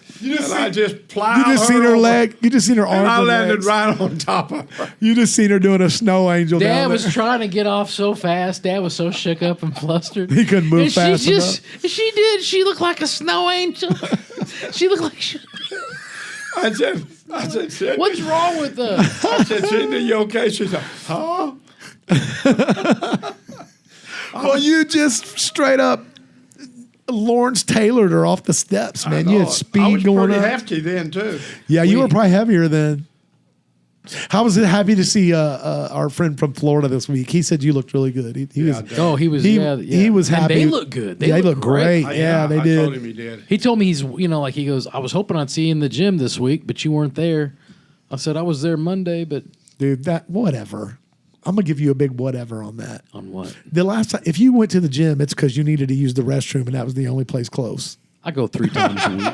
I just plowed. You just seen her over, leg. You just seen her arms. and I and landed legs. right on top of her. You just seen her doing a snow angel. Dad down was there. trying to get off so fast. Dad was so shook up and flustered. He couldn't move and fast She did. She looked like a snow angel. She looked like. I said, Cindy, What's wrong with her? I said, Cindy, you okay? She said, huh? Well, you just straight up Lawrence Taylored her off the steps, man. You had I speed was going pretty up. hefty then too. Yeah, you were probably heavier then. How was it happy to see our friend from Florida this week? He said you looked really good. He was. Oh, he was. He, yeah, he was And happy. they look good. They look great. great. Yeah, they I did. told him he did. He told me he's, like he goes, I was hoping I'd see you in the gym this week, but you weren't there. I said I was there Monday, but Dude, that whatever. I'm gonna give you a big whatever on that. on what? The last time, if you went to the gym, it's because you needed to use the restroom, and that was the only place close. I go 3 times a week.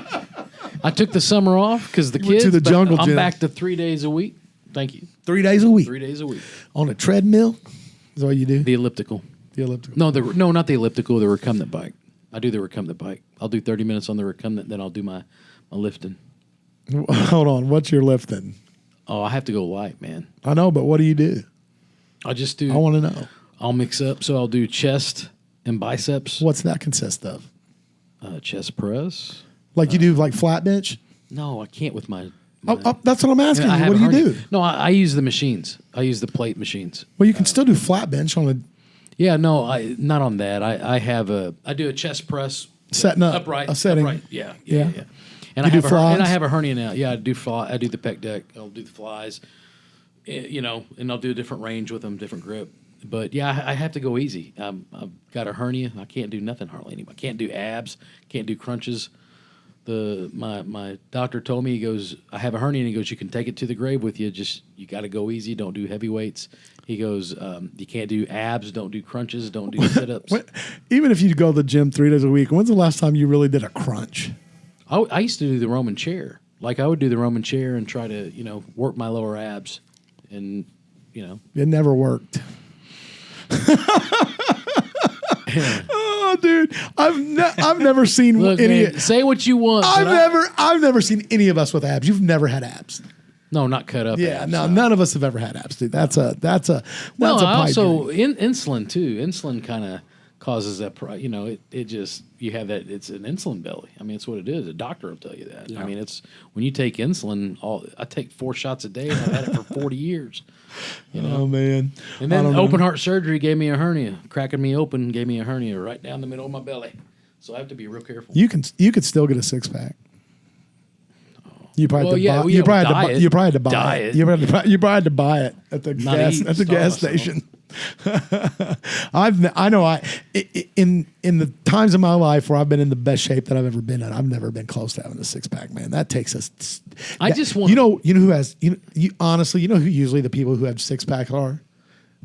I took the summer off because the You went kids. to the but jungle I'm gym. back to 3 days a week. Thank you. 3 days a week 3 days a week. on a treadmill. Is that what you do? The elliptical. The elliptical. No, not the elliptical. The recumbent bike. I do the recumbent bike. I'll do 30 minutes on the recumbent, then I'll do my lifting. Hold on. What's your lifting? Oh, I have to go light, man. I know, but what do you do? I just do. I want to know. I'll mix up. So I'll do chest and biceps. What's that consist of? Chest press. Like you do like flat bench? No, I can't with my. Oh, that's what I'm asking I you. have What a do you hernia. do? No, I use the machines. I use the plate machines. Well, you can still do flat bench on a Yeah, no, not on that. I do a chest press. setting up, Upright. a setting. Upright. Yeah. Yeah. And You do I flies? have a hernia now. Yeah, I do fly. I do the pec deck. I'll do the flies. And I'll do a different range with them, different grip. But yeah, I have to go easy. I've got a hernia. I can't do nothing hardly anymore. I can't do abs. Can't do crunches. My doctor told me, he goes, I have a hernia, and he goes, you can take it to the grave with you. Just you got to go easy. Don't do heavy weights. He goes, you can't do abs. Don't do crunches. Don't do sit-ups. Even if you go to the gym 3 days a week, when's the last time you really did a crunch? I used to do the Roman chair. Like I would do the Roman chair and try to work my lower abs, and It never worked. Oh, dude, I've never seen Look, any. man, say what you want. but I've never seen any of us with abs. You've never had abs. No, not cut up. Yeah, abs. no, none of us have ever had abs, dude. That's a No, pipe I also dream. insulin too. Insulin kind of causes that. It just you have that. It's an insulin belly. I mean, it's what it is. A doctor will tell you that. I mean, it's when you take insulin. I take 4 shots a day, and I've had it for 40 years. Oh man. And I then don't know. open heart surgery gave me a hernia. Cracking me open gave me a hernia right down the middle of my belly. So I have to be real careful. You could still get a 6-pack. Oh, You probably had to buy. You probably had to buy it. You probably had to buy it at the gas station. In the times of my life where I've been in the best shape that I've ever been in, I've never been close to having a six pack, man. That takes us. You know who has honestly, you know who usually the people who have six pack are?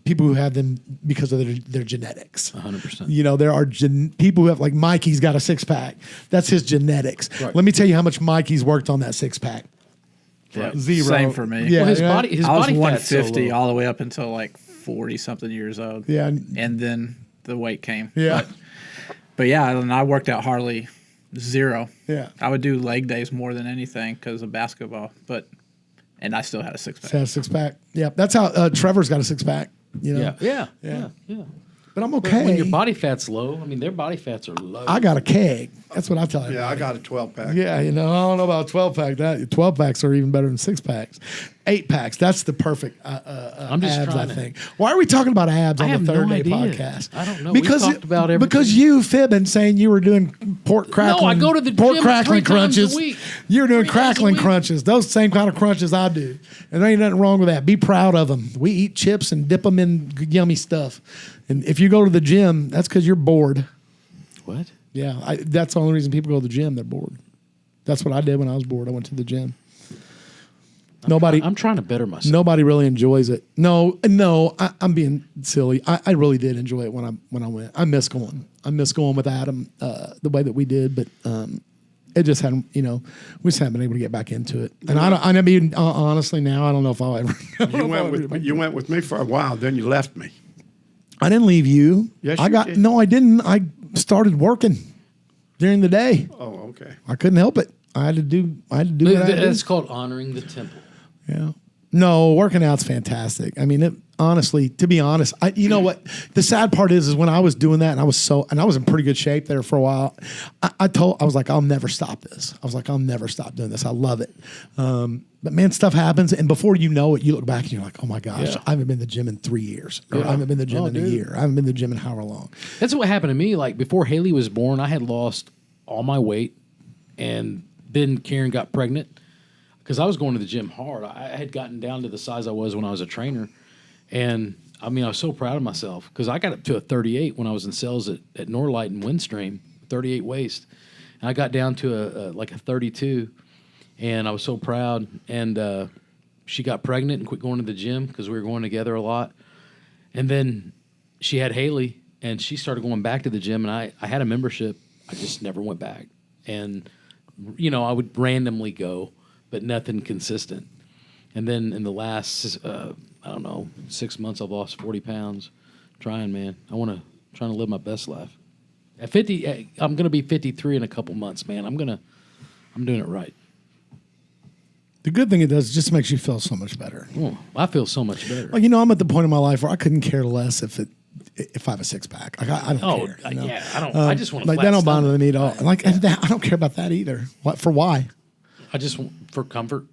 People who have them because of their genetics. 100%. You know, there are people who have, like Mikey's got a six pack. That's his genetics. Right. Let me tell you how much Mikey's worked on that six pack. Yeah. 0. Same for me. Yeah, well, his body I was body 150 all the way up until like 40 something years old. Yeah. And then the weight came. Yeah. But yeah, and I worked out hardly 0. Yeah. I would do leg days more than anything because of basketball. And I still had a six pack. Had a six pack. Yeah. That's how Trevor's got a six pack. You know? Yeah. But I'm okay. When your body fat's low, I mean, their body fats are low. I got a keg. That's what I tell you. Yeah, I got a 12-pack. Yeah, you know, I don't know about a 12-pack. That 12 packs are even better than 6 packs. 8 packs. That's the perfect I'm just abs, trying I think. Why are we talking about abs on the Third Day podcast? I don't know. Because we talked about everything. Because you fibbing saying you were doing pork crackling. No, I go to the pork gym crackling 3 times crunches. a week. You were doing 3 days a crackling week. crunches. Those same kind of crunches I do, and there ain't nothing wrong with that. Be proud of them. We eat chips and dip them in yummy stuff. And if you go to the gym, that's because you're bored. What? Yeah, that's the only reason people go to the gym. They're bored. That's what I did when I was bored. I went to the gym. I'm trying to better myself. Nobody really enjoys it. No, I'm being silly. I really did enjoy it when I went. I miss going. I miss going with Adam the way that we did, but it just hadn't. You know, we just haven't been able to get back into it. And I mean, honestly, now I don't know if I'll ever. You went with me for a while, then you left me. I didn't leave you. Yes, I got did. no. I didn't. I started working during the day. Oh, okay. I couldn't help it. I had to do what I had to do. It's called honoring the temple. Yeah. No, working out's fantastic. I mean, honestly, to be honest, you know what? The sad part is when I was doing that and I was in pretty good shape there for a while. I was like, I'll never stop this. I was like, I'll never stop doing this. I love it. But man, stuff happens. And before you know it, you look back and you're like, oh my gosh, I haven't been to the gym in 3 years. Or I haven't been to the gym in a year. I haven't been to the gym in however long. That's what happened to me. Like before Haley was born, I had lost all my weight. And then Karen got pregnant. Because I was going to the gym hard. I had gotten down to the size I was when I was a trainer. And, I mean, I was so proud of myself. Because I got up to a 38 when I was in sales at Norlight and Windstream, 38 waist. And I got down to a 32. And I was so proud. And she got pregnant and quit going to the gym because we were going together a lot. And then she had Haley, and she started going back to the gym. And I had a membership. I just never went back. And, you know, I would randomly go, but nothing consistent. And then in the last, 6 months, I've lost 40 pounds. Trying, man. trying to live my best life. At 50, I'm going to be 53 in a couple months, man. I'm doing it right. The good thing it does, it just makes you feel so much better. Oh, I feel so much better. Like, you know, I'm at the point in my life where I couldn't care less if I have a six pack. Like, I don't care. You know? Yeah, I don't. I just want to like that don't bother me at all. Like I don't care about that either. What for? Why? I just want for comfort,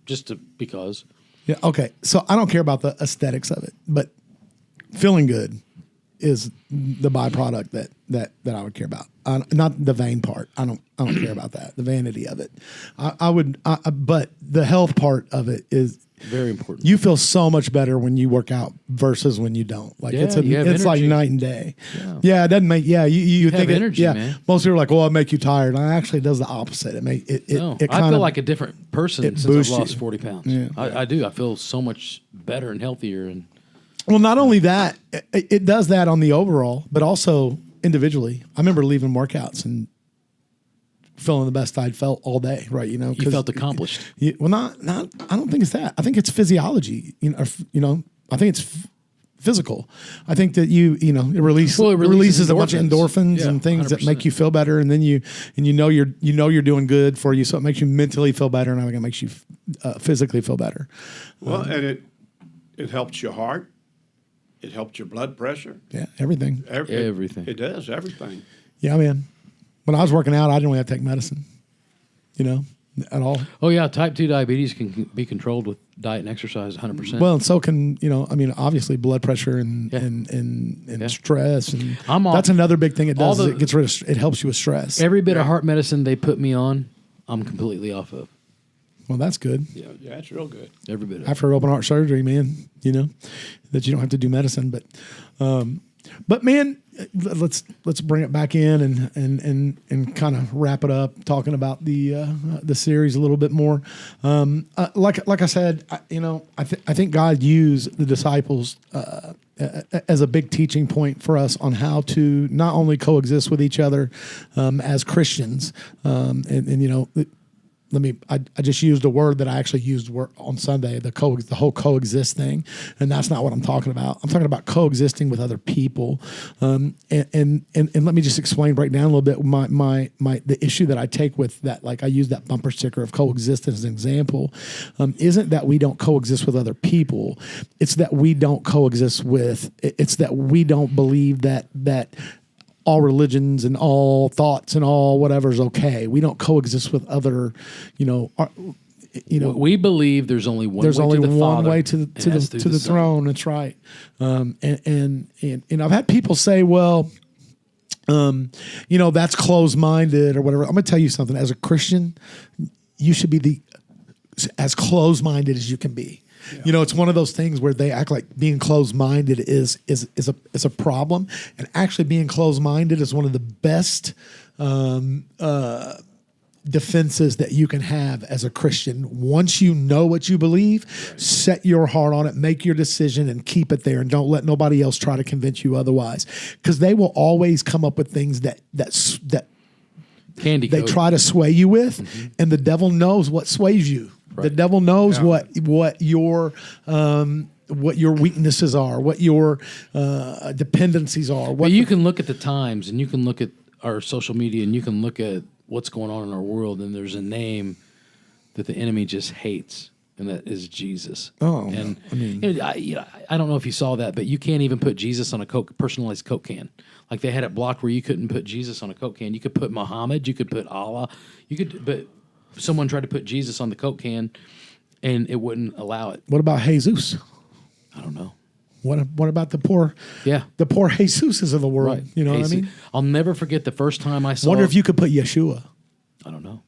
because. Yeah. Okay. So I don't care about the aesthetics of it, but feeling good is the byproduct that I would care about. Not the vain part. I don't care about that. The vanity of it. But the health part of it is very important. You feel so much better when you work out versus when you don't. Like it's like night and day. Yeah, it doesn't make. Yeah, you think have energy, yeah. Man. Most people are like, "Well, it make you tired." And it actually does the opposite. I feel like a different person since I've lost 40 pounds. Yeah. I do. I feel so much better and healthier. And well, not only that, it does that on the overall, but also individually. I remember leaving workouts and feeling the best I'd felt all day, right? You know, you felt accomplished. Well, not. I don't think it's that. I think it's physiology. I think it's physical. I think that it releases a bunch of endorphins and things 100%. That make you feel better, and then you know you're doing good for you, so it makes you mentally feel better, and I think it makes you physically feel better. Well, and it helps your heart. It helps your blood pressure. Yeah, everything. Everything. It does everything. Yeah, man. When I was working out, I didn't really have to take medicine, at all. Oh, yeah. Type 2 diabetes can be controlled with diet and exercise 100%. Well, and so can, obviously blood pressure and stress. And that's another big thing it does. It helps you with stress. Every bit of heart medicine they put me on, I'm completely off of. Well, that's good. Yeah, that's real good. Every bit of it. After open heart surgery, man, that you don't have to do medicine. But man, let's bring it back in and kind of wrap it up, talking about the series a little bit more. Like I said, I think God used the disciples as a big teaching point for us on how to not only coexist with each other as Christians, I just used a word that I actually used on Sunday, the whole coexist thing, and that's not what I'm talking about. I'm talking about coexisting with other people, and let me just break down a little bit the issue that I take with that. Like I use that bumper sticker of coexist as an example. Isn't that we don't coexist with other people? It's that we don't coexist with. It's that we don't believe that all religions and all thoughts and all whatever is okay. We don't coexist with other, we believe there's only one. There's way only to the one Father, way to the Son. throne. That's right. And I've had people say, well, that's closed-minded or whatever. I'm going to tell you something. As a Christian, you should be as closed-minded as you can be. Yeah. It's one of those things where they act like being closed-minded is a problem, and actually being closed-minded is one of the best defenses that you can have as a Christian. Once you know what you believe, set your heart on it, make your decision, and keep it there, and don't let nobody else try to convince you otherwise, because they will always come up with things that Candy they coat. try to sway you with, and the devil knows what sways you. Right. The devil knows what your weaknesses are, what your dependencies are. But you can look at the times, and you can look at our social media, and you can look at what's going on in our world, and there's a name that the enemy just hates, and that is Jesus. Oh, and I don't know if you saw that, but you can't even put Jesus on a personalized Coke can. Like they had it blocked where you couldn't put Jesus on a Coke can. You could put Muhammad, you could put Allah, but someone tried to put Jesus on the Coke can, and it wouldn't allow it. What about Jesus? I don't know. What about the poor Jesuses of the world? Right. You know Jesus. what I mean? I'll never forget the first time I saw. Wonder if you could put Yeshua. I don't know.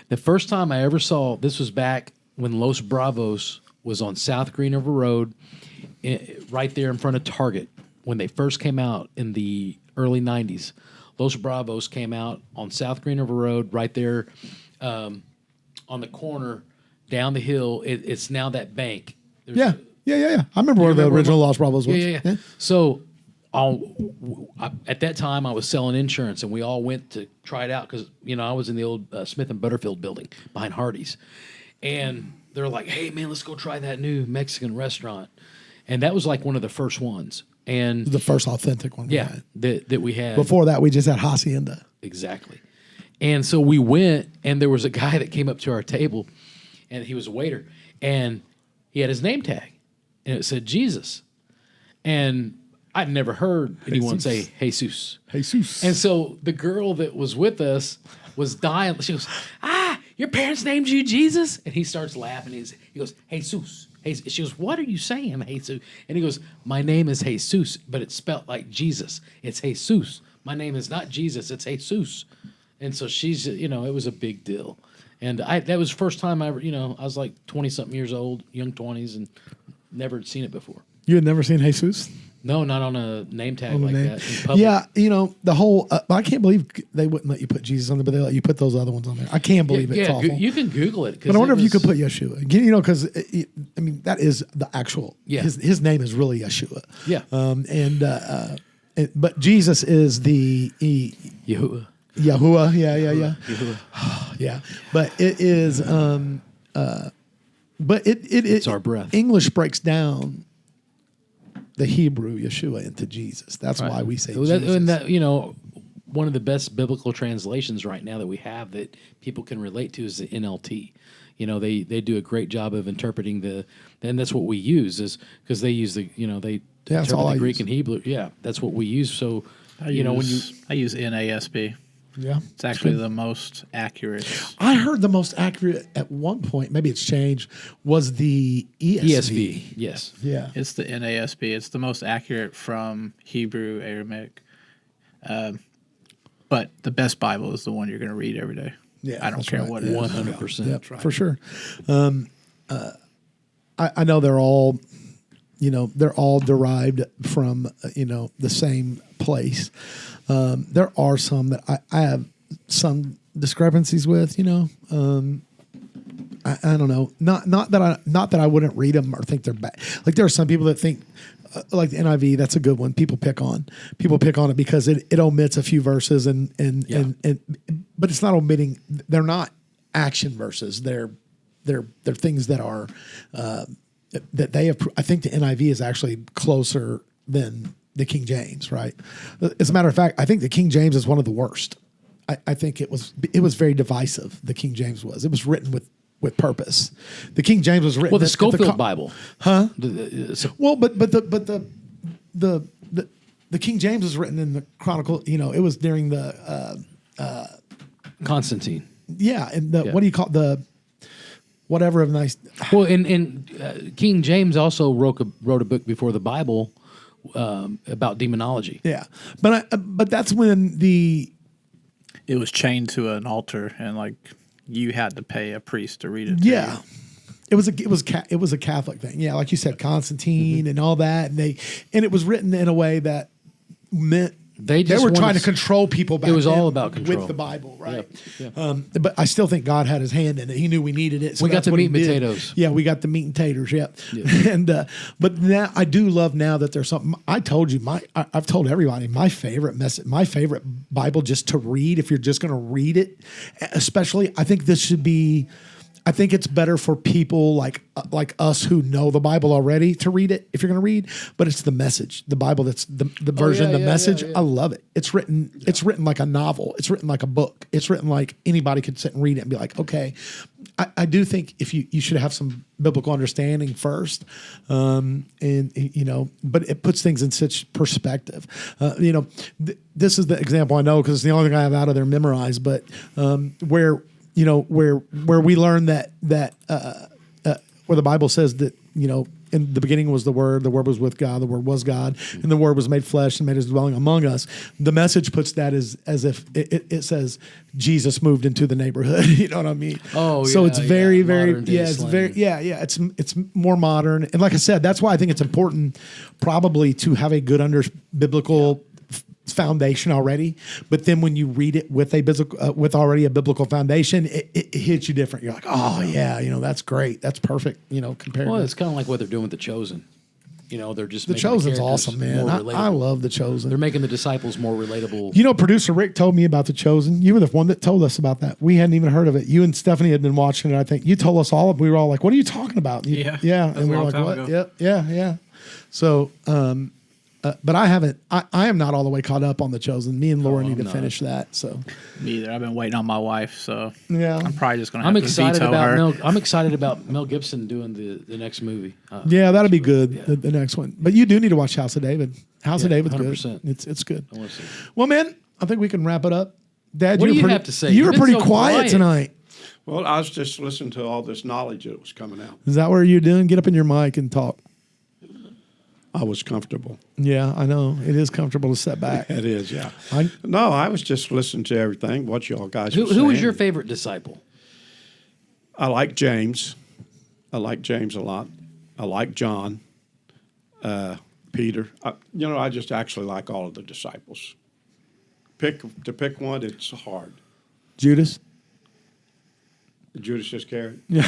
The first time I ever saw, this was back when Los Bravos was on South Green River Road, right there in front of Target, when they first came out in the early 90s. Los Bravos came out on South Green River Road, right there on the corner, down the hill. It's now that bank. There's Yeah. I remember where the original Los Bravos was. Yeah. So at that time, I was selling insurance, and we all went to try it out because, I was in the old Smith and Butterfield building behind Hardee's. And they're like, hey, man, let's go try that new Mexican restaurant. And that was like one of the first ones. And The first authentic one. yeah, that we had. Before that, we just had Hacienda. Exactly. And so we went, and there was a guy that came up to our table, and he was a waiter, and he had his name tag, and it said Jesus. And I'd never heard anyone say Jesus. Jesus. And so the girl that was with us was dying. She goes, your parents named you Jesus? And he starts laughing. He goes, Jesus. She goes, what are you saying, Jesus? And he goes, my name is Jesus, but it's spelled like Jesus. It's Jesus. My name is not Jesus, it's Jesus. And so she's, it was a big deal. And that was the first time I ever, I was like 20-something years old, young 20s, and never had seen it before. You had never seen Jesus? No, not on a name tag like that. In public. Yeah, the whole. I can't believe they wouldn't let you put Jesus on there, but they let you put those other ones on there. I can't believe it's awful. You can Google it. But I wonder if you could put Yeshua. Because that is the actual. Yeah. His name is really Yeshua. Yeah. But Jesus is the Yahuwah. Yahuwah. Yeah. Yahuwah. Yeah. But it is. It's our breath. English breaks down the Hebrew Yeshua into Jesus. That's why we say Jesus. And that, one of the best biblical translations right now that we have that people can relate to is the NLT. They do a great job of interpreting and that's what we use is because they use they interpret the Greek and Hebrew. Yeah, that's what we use. So, I use NASB. Yeah. It's actually the most accurate. I heard the most accurate at one point, maybe it's changed, was the ESV. Yes. Yeah. It's the NASB. It's the most accurate from Hebrew, Aramaic. But the best Bible is the one you're going to read every day. Yeah, I don't that's care right. what it is. 100%. Yep, for sure. I know they're all, they're all derived from, the same place. There are some that I have some discrepancies with, I don't know. Not that I wouldn't read them or think they're bad. Like there are some people that think, like the NIV, that's a good one. People pick on it because it omits a few verses and but it's not omitting. They're not action verses. They're things that are that they have. I think the NIV is actually closer than the King James. Right. As a matter of fact, I think the King James is one of the worst. I think it was very divisive. The King James was. It was written with purpose. The King James was written. Well, the Schofield Bible, huh? But the King James was written in the Chronicle. It was during the Constantine. Yeah, and what do you call the whatever of nice? Well, and King James also wrote a book before the Bible about demonology. Yeah, but that's when it was chained to an altar and like you had to pay a priest to read it. Yeah. It was a Catholic thing. Yeah, like you said, Constantine and all that, and it was written in a way that meant they were trying to control people back then. It was all about control with the Bible, right? Yeah. But I still think God had His hand in it. He knew we needed it. So we got the meat and potatoes. Yeah, we got the meat and taters. Yeah. And but now I do love now that there's something. I told you I've told everybody my favorite Bible just to read. If you're just going to read it, especially I think this should be. I think it's better for people like us who know the Bible already to read it if you're going to read, but it's the Message, the Bible that's the version, the Message. Yeah. I love it. It's written like a novel. It's written like a book. It's written like anybody could sit and read it and be like, okay. I do think if you should have some biblical understanding first, but it puts things in such perspective. This is the example I know because it's the only thing I have out of there memorized, but where we learn that where the Bible says that, in the beginning was the Word was with God, the Word was God, and the Word was made flesh and made His dwelling among us. The Message puts that as if it says Jesus moved into the neighborhood. You know what I mean? Oh, so yeah, it's very, very, it's slang. Very, it's more modern. And like I said, that's why I think it's important probably to have a good biblical foundation already, but then when you read it with with already a biblical foundation, it hits you different. You're like, oh yeah, that's great, that's perfect. Compared. Well, it's kind of like what they're doing with The Chosen. They're just The Chosen's awesome, man. I love The Chosen. They're making the disciples more relatable. Producer Rick told me about The Chosen. You were the one that told us about that. We hadn't even heard of it. You and Stephanie had been watching it. I think you told us all. We were all like, "What are you talking about?" Yeah, and we were like, "What?" Ago. Yeah. So. But I haven't. I am not all the way caught up on The Chosen. Me and Laura need to finish that. So me either. I've been waiting on my wife. So yeah, I'm probably just going to have to veto her. I'm excited about Mel Gibson doing the next movie. Yeah, that'll be good. Yeah. The next one. But you do need to watch House of David. House of David's 100%. Good. It's good. I want to see it. Well, man, I think we can wrap it up. Dad, what do you have to say? You were pretty quiet tonight. Well, I was just listening to all this knowledge that was coming out. Is that what you're doing? Get up in your mic and talk. I was comfortable. Yeah, I know. It is comfortable to sit back. It is, yeah. I was just listening to everything, what y'all guys were saying. Who was your favorite disciple? I like James. I like James a lot. I like John, Peter. I just actually like all of the disciples. To pick one, it's hard. Judas? Judas Iscariot? Yeah.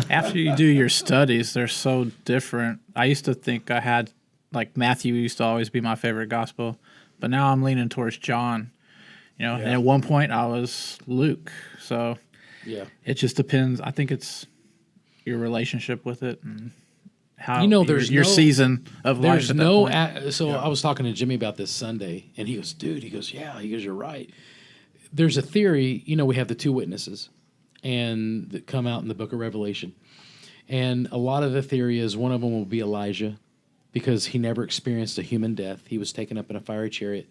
After you do your studies, they're so different. I used to think I had, like Matthew used to always be my favorite gospel, but now I'm leaning towards John. And at one point I was Luke. So it just depends. I think it's your relationship with it and how there's your season of life. There's no. I was talking to Jimmy about this Sunday, and he goes, "Dude," he goes, "You're right." There's a theory. We have the two witnesses, and that come out in the Book of Revelation, and a lot of the theory is one of them will be Elijah, because he never experienced a human death. He was taken up in a fiery chariot.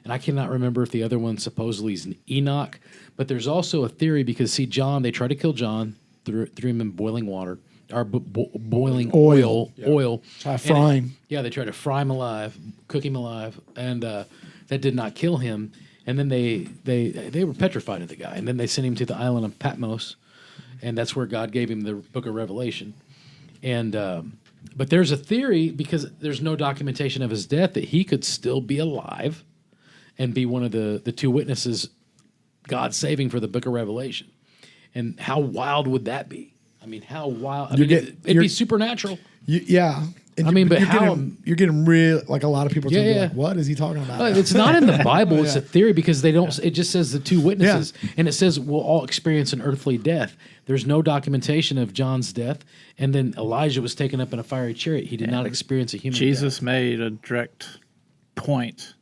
And I cannot remember if the other one supposedly is an Enoch. But there's also a theory because, John, they tried to kill John, threw him in boiling water, or boiling oil. Try to fry him. They tried to fry him alive, cook him alive, and that did not kill him. And then they were petrified of the guy. And then they sent him to the island of Patmos, and that's where God gave him the book of Revelation. And but there's a theory, because there's no documentation of his death, that he could still be alive and be one of the two witnesses God saving for the book of Revelation. And how wild would that be? I mean, how wild? I mean, it'd be supernatural. Yeah. And I mean, but you're getting real, like a lot of people are Yeah. like, what is he talking about? It's not in the Bible. It's a theory, because they don't. It just says the two witnesses, and it says we'll all experience an earthly death. There's no documentation of John's death, and then Elijah was taken up in a fiery chariot. He did not experience a human Jesus death. made a direct point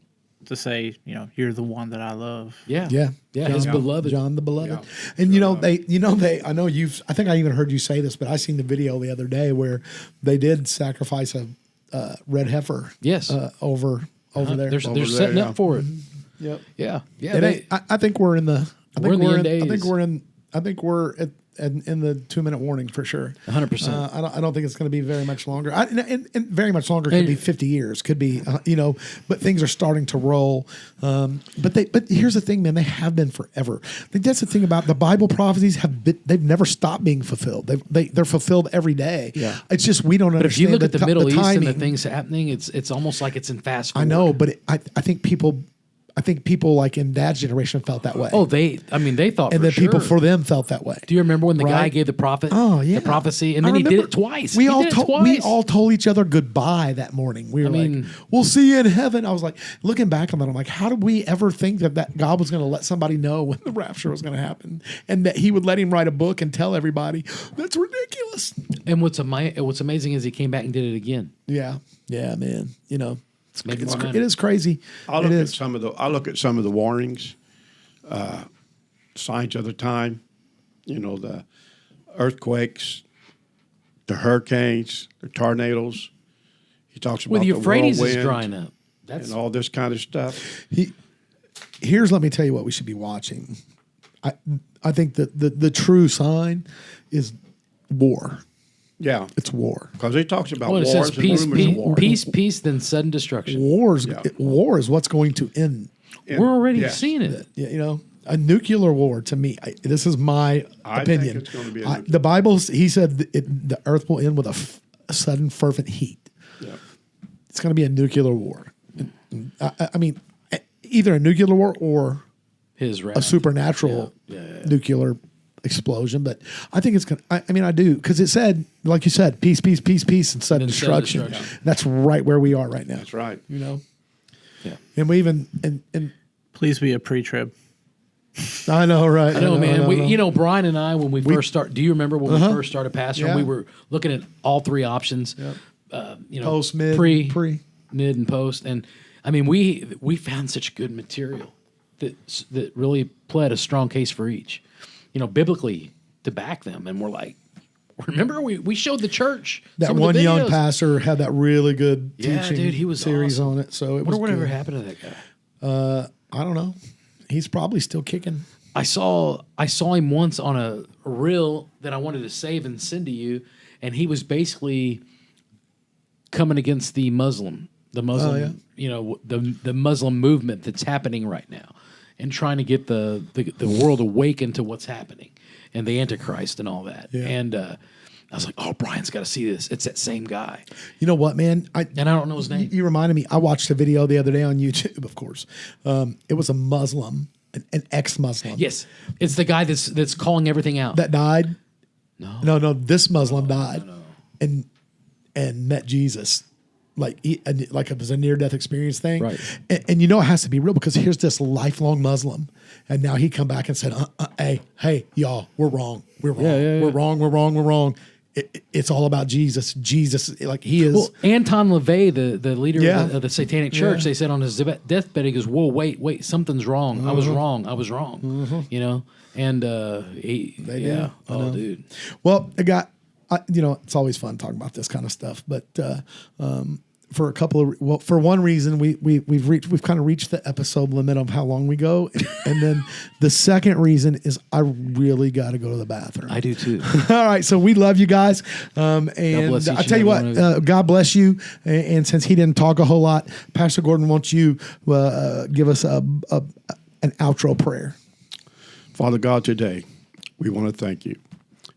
to say, you're the one that I love. Yeah, Yeah. his beloved. John the beloved. Yeah. And I know I think I even heard you say this, but I seen the video the other day where they did sacrifice a red heifer. Yes. Over there. They're setting up for it. Yep. Yeah. And I think we're in the. We're in the end days. I think we're in the 2-minute warning for sure. 100%. I don't think it's going to be very much longer. And very much longer could be 50 years. Could be but things are starting to roll. But here's the thing, man. They have been forever. I think that's the thing about the Bible prophecies. They've never stopped being fulfilled. They're fulfilled every day. Yeah. It's just we don't understand. But if you look at the Middle East timing. and the things happening, it's almost like it's in fast forward. I know, but I think people like in Dad's generation felt that way. Oh, they thought, and for then sure. people for them felt that way. Do you remember when the guy Right? gave the the prophecy, and then he did it twice? We He all did it twice. we all told each other goodbye that morning. We were mean- like, "We'll see you in heaven." I was like, looking back on that, I'm like, how did we ever think that God was going to let somebody know when the rapture was going to happen, and that He would let him write a book and tell everybody? That's ridiculous. And what's amazing is he came back and did it again. Yeah, man. Make It more is crazy. I It look at is. some of the warnings, signs of the time. The earthquakes, the hurricanes, the tornadoes. He talks about Well, the Euphrates is whirlwind drying up. That's and all this kind of stuff. Let me tell you what we should be watching. I think that the true sign is war. Yeah, It's war. because he talks about well, it wars says and peace, rumors of peace, war. peace, then sudden destruction. War Yeah. is what's going to end. We're already Yes. seeing it. A nuclear war. To me, this is my I think opinion. it's gonna be a nuclear the Bible. He said the earth will end with a sudden, fervent heat. Yeah. It's going to be a nuclear war. I mean, either a nuclear war or His wrath. a supernatural nuclear explosion. But I think it's going to, I do, because it said, like you said, peace, peace, peace, peace, and sudden And sudden destruction. destruction. That's right where we are right now. That's right. Yeah. And we even, and Please be a pre-trib. I know, right? I know, man. I know. Brian and I, when we first started, do you remember when we first started pastoring? Yeah. We were looking at all three options. Post, mid, pre, mid, and post. And I mean, we found such good material that really pled a strong case for each, biblically to back them. And we're like, remember we showed the church That some of one the young videos. pastor had that really good Yeah, teaching dude, he was series awesome. on it. So it Wonder was whatever good. happened to that guy. I don't know. He's probably still kicking. I saw him once on a reel that I wanted to save and send to you, and he was basically coming against the Muslim, the Muslim movement that's happening right now, and trying to get the world awakened to what's happening and the Antichrist and all that. Yeah. And I was like, oh, Brian's got to see this. It's that same guy, You know what, man? and I don't know his name. You reminded me. I watched a video the other day on YouTube. Of course, it was a Muslim, an ex-Muslim. Yes, it's the guy that's calling everything out. that died. No. This Muslim died, and met Jesus. Like it was a near-death experience thing, Right. And it has to be real, because here's this lifelong Muslim, and now he come back and said, "Hey, y'all, we're wrong. We're wrong. Yeah. We're wrong. We're wrong. We're wrong. It's all about Jesus. Jesus, like he is." Well, Anton LaVey, the leader Yeah. of the Satanic Church, Yeah. they said on his deathbed, he goes, "Whoa, wait, something's wrong. I was wrong. And dude, Well, it's always fun talking about this kind of stuff, but for one reason, we've kind of reached the episode limit of how long we go, and then the second reason is I really got to go to the bathroom. I do too. All right, so we love you guys, and bless each I tell you and every what, one of God bless you. And since he didn't talk a whole lot, Pastor Gordon, won't you give us an outro prayer. Father God, today we want to thank you.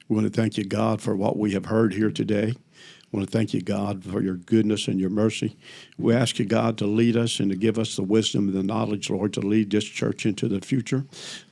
We want to thank you, God, for what we have heard here today. I want to thank you, God, for your goodness and your mercy. We ask you, God, to lead us and to give us the wisdom and the knowledge, Lord, to lead this church into the future.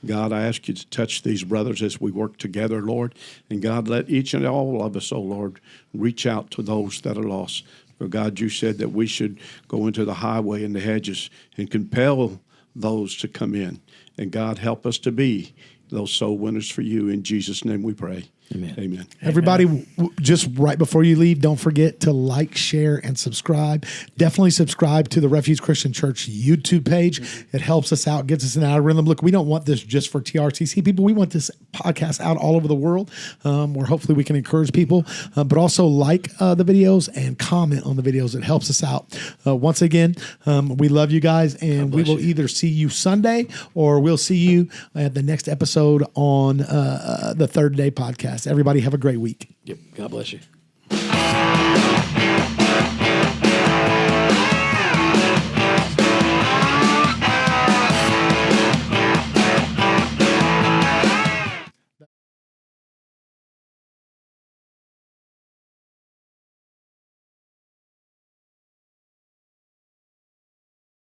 God, I ask you to touch these brothers as we work together, Lord. And God, let each and all of us, oh Lord, reach out to those that are lost. For God, you said that we should go into the highway and the hedges and compel those to come in. And God, help us to be those soul winners for you. In Jesus' name we pray. Amen. Amen. Everybody, just right before you leave, don't forget to like, share, and subscribe. Definitely subscribe to the Refuge Christian Church YouTube page. It helps us out, gets us an algorithm. Look, we don't want this just for TRTC people. We want this podcast out all over the world, where hopefully we can encourage people. But also like the videos and comment on the videos. It helps us out. Once again, we love you guys, and we will either see you Sunday or we'll see you at the next episode on the Third Day podcast. Everybody have a great week. Yep. God bless you.